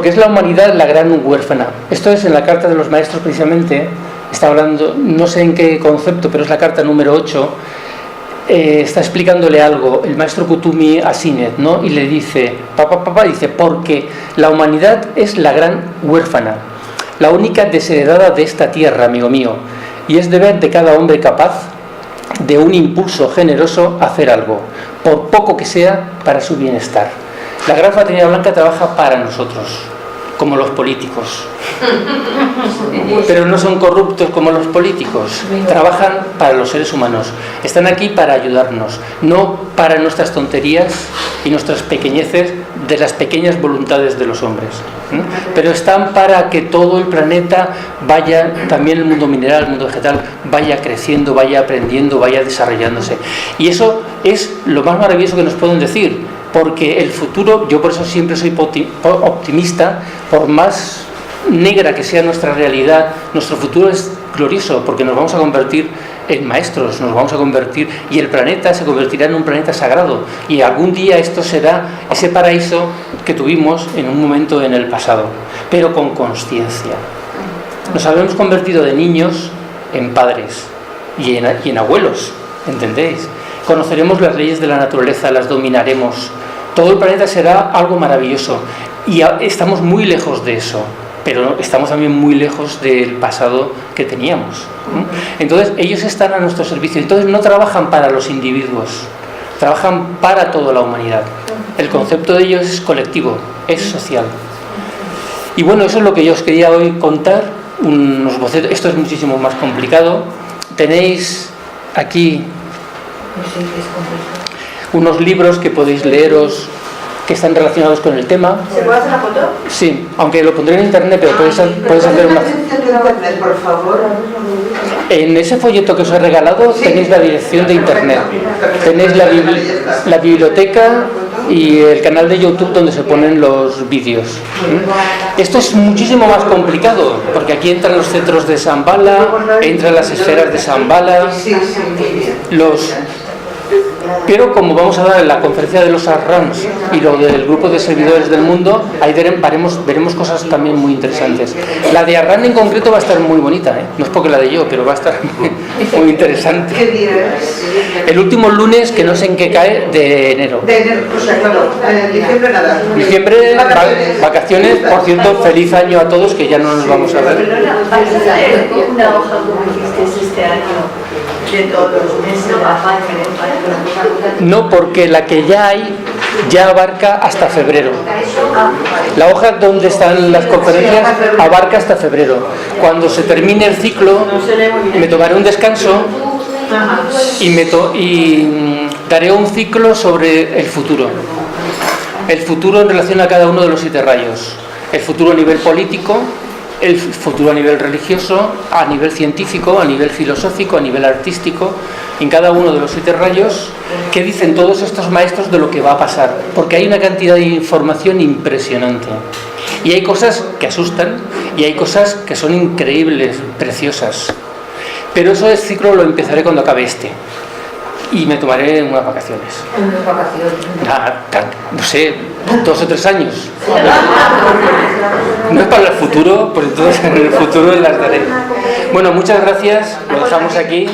es la humanidad la gran huérfana. Esto es en la carta de los maestros precisamente. Está hablando, no sé en qué concepto, pero es la carta número 8. Está explicándole algo el maestro Kutumi a Sinet, ¿no? Y le dice, dice, porque la humanidad es la gran huérfana, la única desheredada de esta tierra, amigo mío, y es deber de cada hombre capaz de un impulso generoso hacer algo, por poco que sea, para su bienestar. La Gran Fraternidad Blanca trabaja para nosotros, como los políticos. Pero no son corruptos como los políticos. Trabajan para los seres humanos. Están aquí para ayudarnos, no para nuestras tonterías y nuestras pequeñeces de las pequeñas voluntades de los hombres. Pero están para que todo el planeta vaya, también el mundo mineral, el mundo vegetal, vaya creciendo, vaya aprendiendo, vaya desarrollándose. Y eso es lo más maravilloso que nos pueden decir. Porque el futuro, yo por eso siempre soy optimista, por más negra que sea nuestra realidad, nuestro futuro es glorioso, porque nos vamos a convertir en maestros, nos vamos a convertir, y el planeta se convertirá en un planeta sagrado, y algún día esto será ese paraíso que tuvimos en un momento en el pasado, pero con consciencia. Nos habremos convertido de niños en padres y en abuelos, ¿entendéis? Conoceremos las leyes de la naturaleza, las dominaremos. Todo el planeta será algo maravilloso. Y estamos muy lejos de eso, pero estamos también muy lejos del pasado que teníamos. Entonces, ellos están a nuestro servicio. Entonces, no trabajan para los individuos, trabajan para toda la humanidad. El concepto de ellos es colectivo, es social. Y bueno, eso es lo que yo os quería hoy contar. Unos bocetos. Esto es muchísimo más complicado. Tenéis aquí unos libros que podéis leeros que están relacionados con el tema. ¿Se puede hacer la foto? Sí, aunque lo pondré en internet, pero puedes hacer una... Por favor. En ese folleto que os he regalado tenéis la dirección de internet, tenéis la biblioteca y el canal de YouTube donde se ponen los vídeos. Esto es muchísimo más complicado, porque aquí entran los centros de Shambhala, entran las esferas de Shambhala, pero como vamos a dar en la conferencia de los Arrans y lo del grupo de servidores del mundo, ahí veremos cosas también muy interesantes. La de Arran en concreto va a estar muy bonita, no es porque la de yo, pero va a estar muy interesante. ¿Qué día es? El último lunes, que no sé en qué cae, de enero. De enero, o sea, claro, diciembre nada. Diciembre, vacaciones. Por cierto, feliz año a todos, que ya no nos vamos a ver. ¿Vas a traer una hoja como hiciste este año? De todos los meses. No, porque la que ya hay ya abarca hasta febrero. La hoja donde están las conferencias abarca hasta febrero. Cuando se termine el ciclo, me tomaré un descanso y daré un ciclo sobre el futuro. El futuro en relación a cada uno de los 7 rayos. El futuro a nivel político, el futuro a nivel religioso, a nivel científico, a nivel filosófico, a nivel artístico, en cada uno de los 7 rayos, que dicen todos estos maestros de lo que va a pasar, porque hay una cantidad de información impresionante, y hay cosas que asustan, y hay cosas que son increíbles, preciosas, pero eso es ciclo lo empezaré cuando acabe este, y me tomaré unas vacaciones. Unas vacaciones. No sé, 2 o 3 años. No es para el futuro, pues entonces en el futuro las daré. Bueno, muchas gracias, lo dejamos aquí.